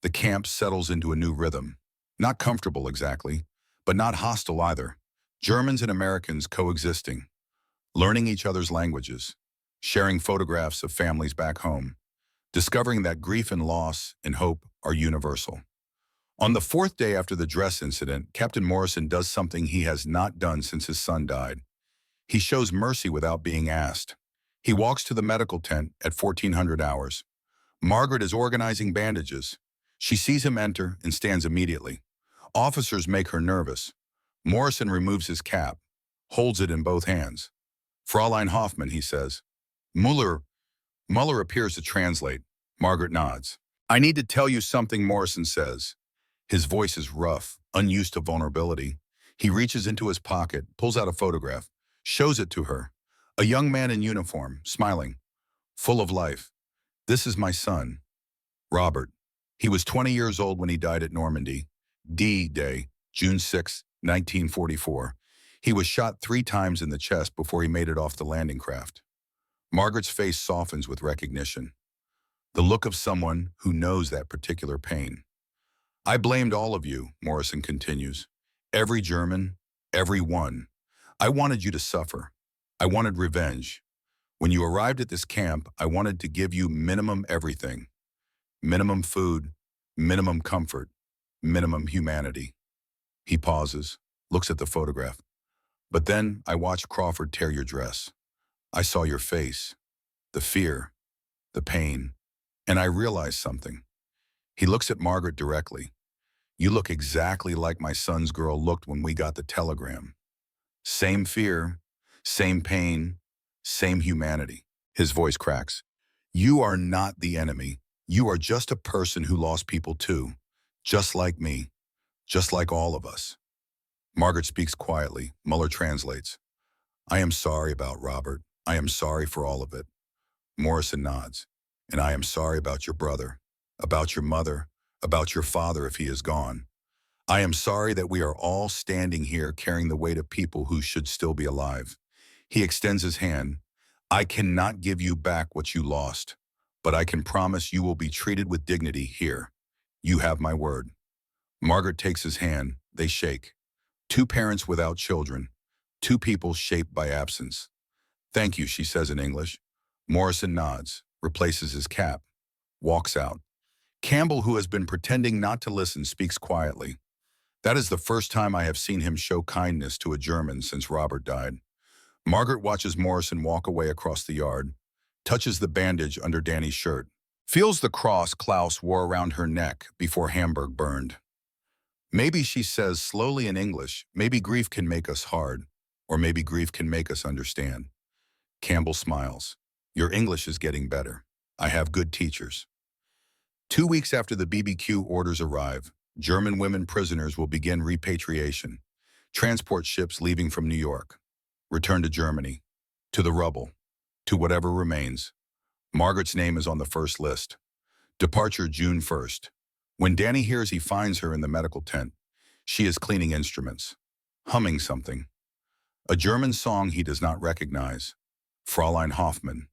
The camp settles into a new rhythm. Not comfortable exactly, but not hostile either. Germans and Americans coexisting, learning each other's languages, sharing photographs of families back home, discovering that grief and loss and hope are universal. On the 4th day after the dress incident, Captain Morrison does something he has not done since his son died. He shows mercy without being asked. He walks to the medical tent at 1400 hours. Margaret is organizing bandages. She sees him enter and stands immediately. Officers make her nervous. Morrison removes his cap, holds it in both hands. Fräulein Hoffmann, he says. Muller appears to translate. Margaret nods. I need to tell you something, Morrison says. His voice is rough, unused to vulnerability. He reaches into his pocket, pulls out a photograph, shows it to her. A young man in uniform, smiling, full of life. This is my son, Robert. He was 20 years old when he died at Normandy. D-Day, June 6, 1944. He was shot 3 times in the chest before he made it off the landing craft. Margaret's face softens with recognition. The look of someone who knows that particular pain. I blamed all of you, Morrison continues. Every German, every one. I wanted you to suffer. I wanted revenge. When you arrived at this camp, I wanted to give you minimum everything. Minimum food, minimum comfort, minimum humanity. He pauses, looks at the photograph. But then I watched Crawford tear your dress. I saw your face, the fear, the pain, and I realized something. He looks at Margaret directly. You look exactly like my son's girl looked when we got the telegram. Same fear, same pain, same humanity. His voice cracks. You are not the enemy. You are just a person who lost people too. Just like me. Just like all of us. Margaret speaks quietly. Muller translates. I am sorry about Robert. I am sorry for all of it. Morrison nods. And I am sorry about your brother, about your mother, about your father if he is gone. I am sorry that we are all standing here carrying the weight of people who should still be alive. He extends his hand. I cannot give you back what you lost, but I can promise you will be treated with dignity here. You have my word. Margaret takes his hand. They shake. 2 parents without children. 2 people shaped by absence. Thank you, she says in English. Morrison nods, replaces his cap, walks out. Campbell, who has been pretending not to listen, speaks quietly. That is the first time I have seen him show kindness to a German since Robert died. Margaret watches Morrison walk away across the yard, touches the bandage under Danny's shirt, feels the cross Klaus wore around her neck before Hamburg burned. Maybe, she says slowly in English, maybe grief can make us hard, or maybe grief can make us understand. Campbell smiles. Your English is getting better. I have good teachers. 2 weeks after the BBQ orders arrive, German women prisoners will begin repatriation. Transport ships leaving from New York. Return to Germany. To the rubble. To whatever remains. Margaret's name is on the first list. Departure June 1st. When Danny hears he finds her in the medical tent, she is cleaning instruments, humming something. A German song he does not recognize. Fräulein Hoffmann.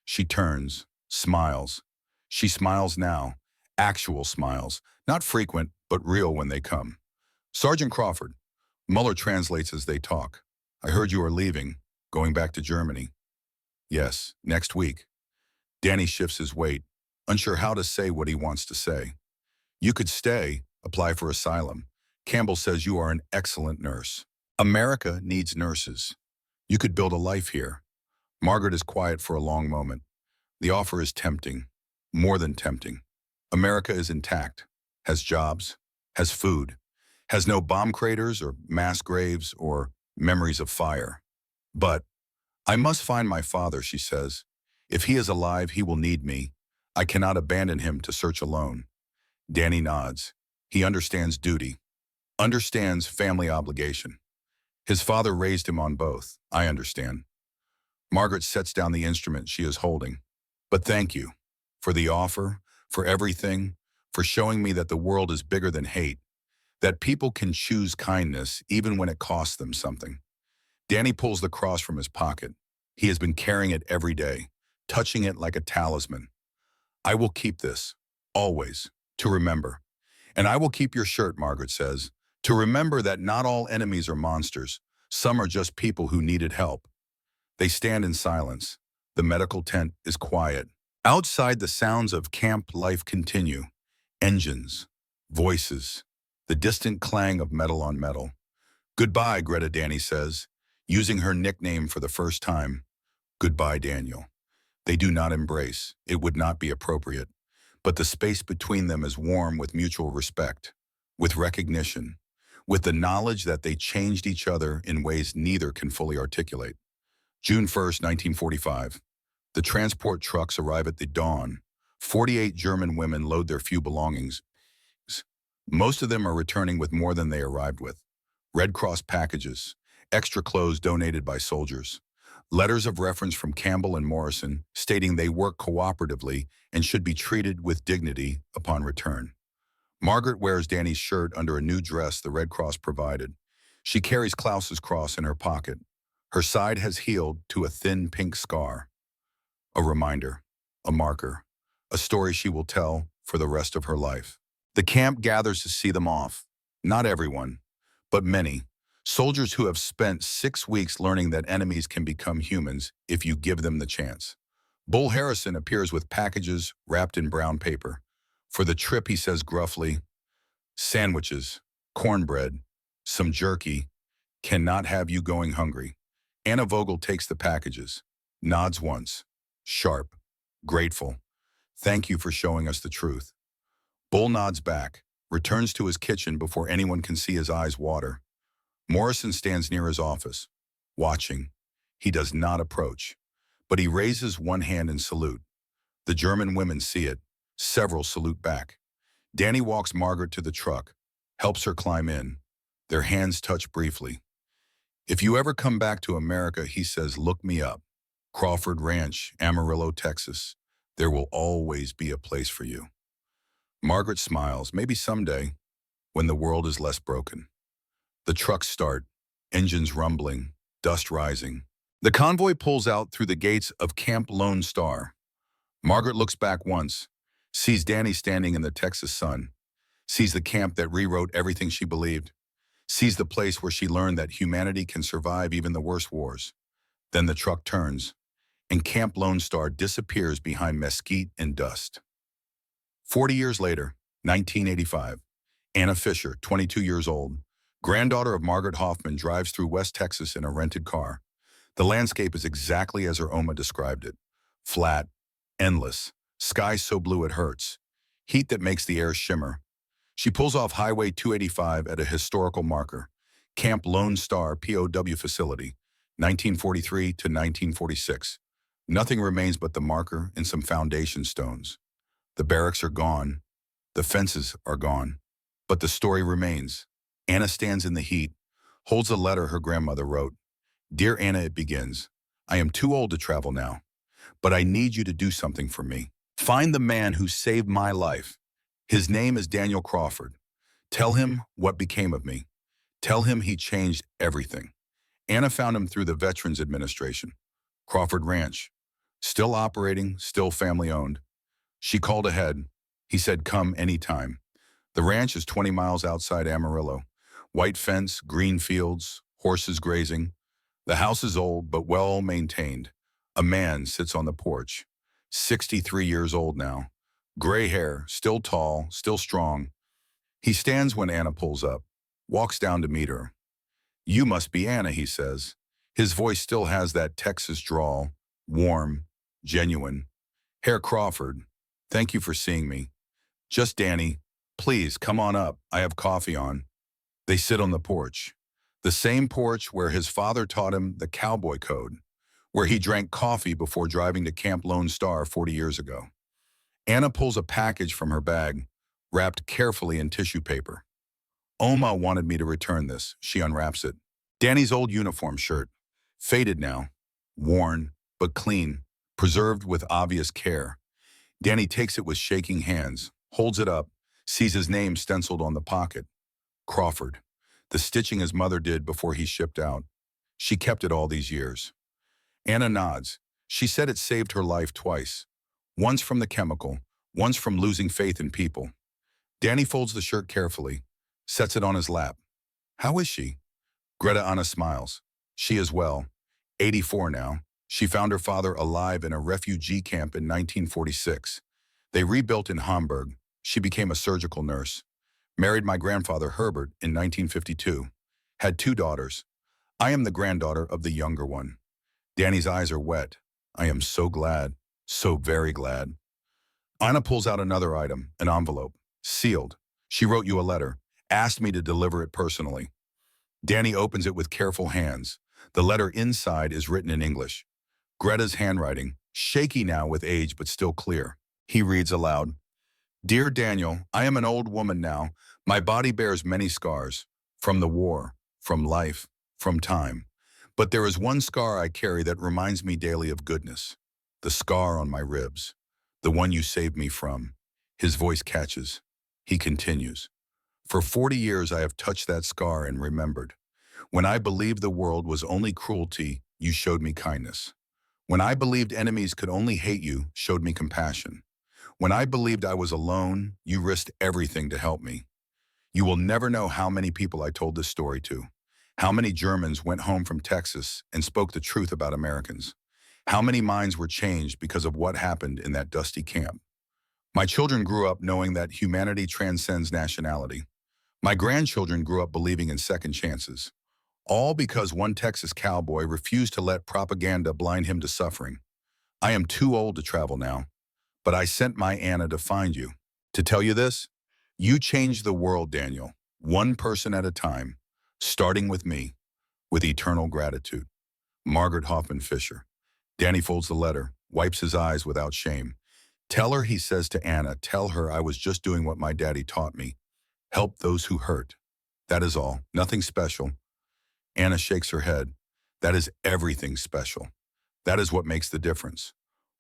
She turns, smiles. She smiles now, actual smiles, not frequent, but real when they come. Sergeant Crawford. Muller translates as they talk. I heard you are leaving, going back to Germany. Yes, next week. Danny shifts his weight, unsure how to say what he wants to say. You could stay, apply for asylum. Campbell says you are an excellent nurse. America needs nurses. You could build a life here. Margaret is quiet for a long moment. The offer is tempting, more than tempting. America is intact, has jobs, has food, has no bomb craters or mass graves or memories of fire. But I must find my father, she says. If he is alive, he will need me. I cannot abandon him to search alone. Danny nods. He understands duty, understands family obligation. His father raised him on both. I understand. Margaret sets down the instrument she is holding. But thank you for the offer, for everything, for showing me that the world is bigger than hate, that people can choose kindness even when it costs them something. Danny pulls the cross from his pocket. He has been carrying it every day, touching it like a talisman. I will keep this, always, to remember. And I will keep your shirt, Margaret says, to remember that not all enemies are monsters. Some are just people who needed help. They stand in silence. The medical tent is quiet. Outside, the sounds of camp life continue. Engines, voices, the distant clang of metal on metal. Goodbye, Greta, Danny says, using her nickname for the first time. Goodbye, Daniel. They do not embrace. It would not be appropriate. But the space between them is warm with mutual respect, with recognition, with the knowledge that they changed each other in ways neither can fully articulate. June 1st, 1945. The transport trucks arrive at the dawn. 48 German women load their few belongings. Most of them are returning with more than they arrived with. Red Cross packages, extra clothes donated by soldiers, letters of reference from Campbell and Morrison stating they work cooperatively and should be treated with dignity upon return. Margaret wears Danny's shirt under a new dress the Red Cross provided. She carries Klaus's cross in her pocket. Her side has healed to a thin pink scar. A reminder, a marker, a story she will tell for the rest of her life. The camp gathers to see them off. Not everyone, but many. Soldiers who have spent 6 weeks learning that enemies can become humans if you give them the chance. Bull Harrison appears with packages wrapped in brown paper. For the trip, he says gruffly, sandwiches, cornbread, some jerky, cannot have you going hungry. Anna Vogel takes the packages, nods once, sharp, grateful. Thank you for showing us the truth. Bull nods back, returns to his kitchen before anyone can see his eyes water. Morrison stands near his office, watching. He does not approach, but he raises one hand in salute. The German women see it. Several salute back. Danny walks Margaret to the truck, helps her climb in. Their hands touch briefly. If you ever come back to America, he says, look me up. Crawford Ranch, Amarillo, Texas. There will always be a place for you. Margaret smiles, maybe someday, when the world is less broken. The trucks start, engines rumbling, dust rising. The convoy pulls out through the gates of Camp Lone Star. Margaret looks back once, sees Danny standing in the Texas sun, sees the camp that rewrote everything she believed, sees the place where she learned that humanity can survive even the worst wars. Then the truck turns, and Camp Lone Star disappears behind mesquite and dust. 40 years later, 1985, Anna Fisher, 22 years old, granddaughter of Margaret Hoffman, drives through West Texas in a rented car. The landscape is exactly as her Oma described it. Flat, endless, sky so blue it hurts, heat that makes the air shimmer. She pulls off Highway 285 at a historical marker, Camp Lone Star POW facility, 1943 to 1946. Nothing remains but the marker and some foundation stones. The barracks are gone. The fences are gone. But the story remains. Anna stands in the heat, holds a letter her grandmother wrote. Dear Anna, it begins. I am too old to travel now, but I need you to do something for me. Find the man who saved my life. His name is Daniel Crawford. Tell him what became of me. Tell him he changed everything. Anna found him through the Veterans Administration. Crawford Ranch. Still operating, still family owned. She called ahead. He said, come anytime. The ranch is 20 miles outside Amarillo. White fence, green fields, horses grazing. The house is old but well maintained. A man sits on the porch. 63 years old now. Gray hair, still tall, still strong. He stands when Anna pulls up, walks down to meet her. You must be Anna, he says. His voice still has that Texas drawl, warm, genuine. Herr Crawford, thank you for seeing me. Just Danny, please come on up. I have coffee on. They sit on the porch. The same porch where his father taught him the cowboy code, where he drank coffee before driving to Camp Lone Star 40 years ago. Anna pulls a package from her bag, wrapped carefully in tissue paper. Oma wanted me to return this. She unwraps it. Danny's old uniform shirt. Faded now. Worn, but clean. Preserved with obvious care. Danny takes it with shaking hands, holds it up, sees his name stenciled on the pocket. Crawford. The stitching his mother did before he shipped out. She kept it all these years. Anna nods. She said it saved her life twice. Once from the chemical, once from losing faith in people. Danny folds the shirt carefully, sets it on his lap. How is she? Greta Anna smiles. She is well. 84 now. She found her father alive in a refugee camp in 1946. They rebuilt in Hamburg. She became a surgical nurse. Married my grandfather Herbert in 1952. Had 2 daughters. I am the granddaughter of the younger one. Danny's eyes are wet. I am so glad. So very glad. Anna pulls out another item, an envelope. Sealed. She wrote you a letter. Asked me to deliver it personally. Danny opens it with careful hands. The letter inside is written in English. Greta's handwriting, shaky now with age but still clear. He reads aloud. Dear Daniel, I am an old woman now. My body bears many scars. From the war, from life, from time. But there is one scar I carry that reminds me daily of goodness. The scar on my ribs. The one you saved me from. His voice catches. He continues. For 40 years I have touched that scar and remembered. When I believed the world was only cruelty, you showed me kindness. When I believed enemies could only hate you, showed me compassion. When I believed I was alone, you risked everything to help me. You will never know how many people I told this story to. How many Germans went home from Texas and spoke the truth about Americans. How many minds were changed because of what happened in that dusty camp. My children grew up knowing that humanity transcends nationality. My grandchildren grew up believing in second chances. All because one Texas cowboy refused to let propaganda blind him to suffering. I am too old to travel now, but I sent my Anna to find you. To tell you this, you changed the world, Daniel, one person at a time, starting with me, with eternal gratitude. Margaret Hoffman Fisher. Danny folds the letter, wipes his eyes without shame. Tell her, he says to Anna, tell her I was just doing what my daddy taught me. Help those who hurt. That is all, nothing special. Anna shakes her head. That is everything special. That is what makes the difference.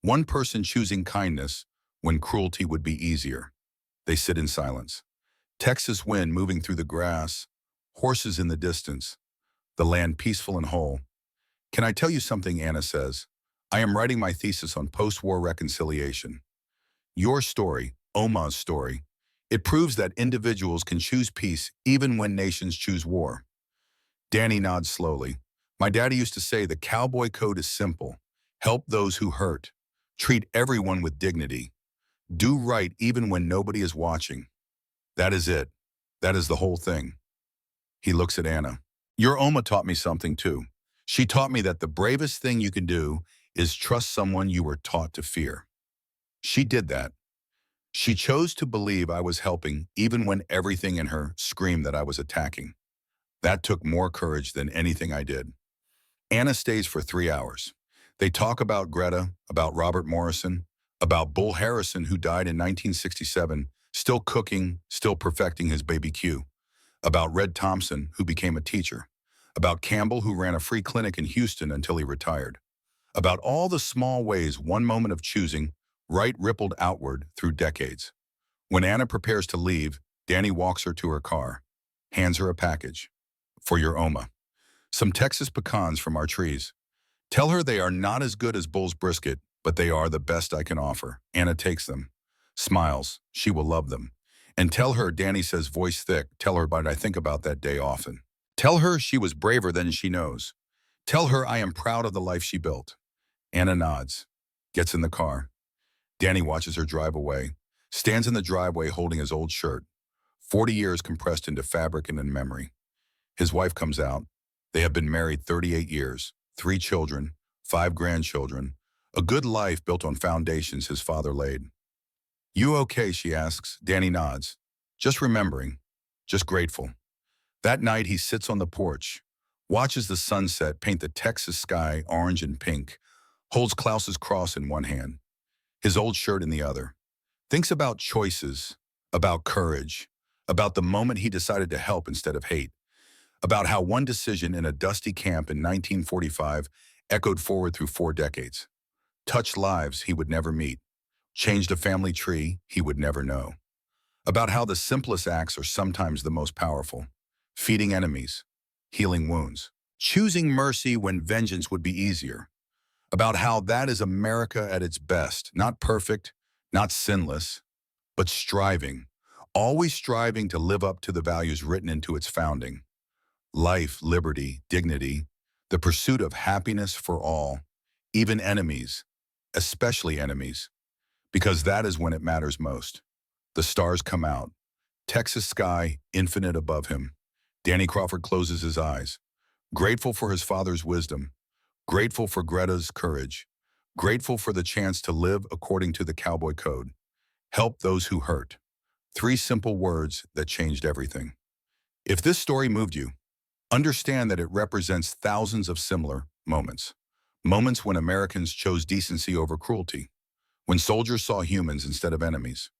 One person choosing kindness when cruelty would be easier. They sit in silence. Texas wind moving through the grass, horses in the distance, the land peaceful and whole. Can I tell you something, Anna says? I am writing my thesis on post-war reconciliation. Your story, Oma's story, it proves that individuals can choose peace even when nations choose war. Danny nods slowly. My daddy used to say the cowboy code is simple. Help those who hurt. Treat everyone with dignity. Do right even when nobody is watching. That is it. That is the whole thing. He looks at Anna. Your Oma taught me something too. She taught me that the bravest thing you can do is trust someone you were taught to fear. She did that. She chose to believe I was helping even when everything in her screamed that I was attacking. That took more courage than anything I did. Anna stays for 3 hours. They talk about Greta, about Robert Morrison, about Bull Harrison, who died in 1967, still cooking, still perfecting his baby Q, about Red Thompson, who became a teacher, about Campbell, who ran a free clinic in Houston until he retired, about all the small ways one moment of choosing right rippled outward through decades. When Anna prepares to leave, Danny walks her to her car, hands her a package. For your Oma. Some Texas pecans from our trees. Tell her they are not as good as Bull's brisket, but they are the best I can offer. Anna takes them. Smiles. She will love them. And tell her, Danny says, voice thick, tell her, but I think about that day often. Tell her she was braver than she knows. Tell her I am proud of the life she built. Anna nods. Gets in the car. Danny watches her drive away. Stands in the driveway holding his old shirt. 40 years compressed into fabric and in memory. His wife comes out. They have been married 38 years, 3 children, 5 grandchildren, a good life built on foundations his father laid. You okay, she asks. Danny nods. Just remembering, just grateful. That night he sits on the porch, watches the sunset paint the Texas sky orange and pink, holds Klaus's cross in one hand, his old shirt in the other, thinks about choices, about courage, about the moment he decided to help instead of hate, about how one decision in a dusty camp in 1945 echoed forward through 4 decades, touched lives he would never meet, changed a family tree he would never know, about how the simplest acts are sometimes the most powerful, feeding enemies, healing wounds, choosing mercy when vengeance would be easier, about how that is America at its best, not perfect, not sinless, but striving, always striving to live up to the values written into its founding: life, liberty, dignity, the pursuit of happiness for all, even enemies, especially enemies, because that is when it matters most. The stars come out. Texas sky, infinite above him. Danny Crawford closes his eyes, grateful for his father's wisdom, grateful for Greta's courage, grateful for the chance to live according to the cowboy code. Help those who hurt. 3 simple words that changed everything. If this story moved you, understand that it represents thousands of similar moments. Moments when Americans chose decency over cruelty, when soldiers saw humans instead of enemies,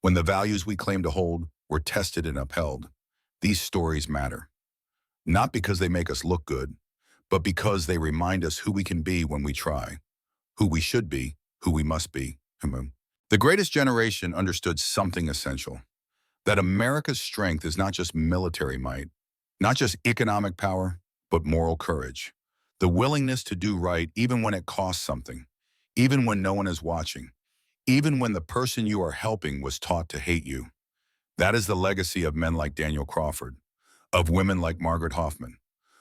when the values we claim to hold were tested and upheld. These stories matter, not because they make us look good, but because they remind us who we can be when we try, who we should be, who we must be. The greatest generation understood something essential: that America's strength is not just military might, not just economic power, but moral courage. The willingness to do right even when it costs something, even when no one is watching, even when the person you are helping was taught to hate you. That is the legacy of men like Daniel Crawford, of women like Margaret Hoffman,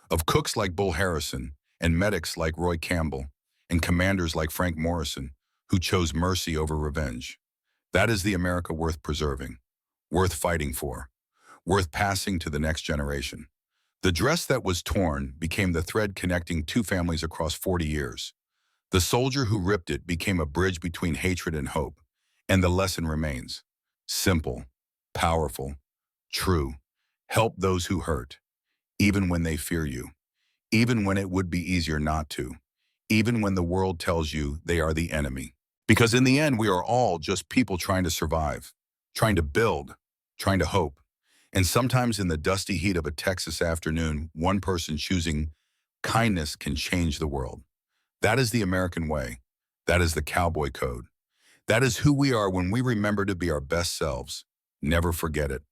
of cooks like Bull Harrison, and medics like Roy Campbell, and commanders like Frank Morrison, who chose mercy over revenge. That is the America worth preserving, worth fighting for, worth passing to the next generation. The dress that was torn became the thread connecting two families across 40 years. The soldier who ripped it became a bridge between hatred and hope. And the lesson remains: simple, powerful, true. Help those who hurt, even when they fear you, even when it would be easier not to, even when the world tells you they are the enemy. Because in the end, we are all just people trying to survive, trying to build, trying to hope. And sometimes in the dusty heat of a Texas afternoon, one person choosing kindness can change the world. That is the American way. That is the cowboy code. That is who we are when we remember to be our best selves. Never forget it.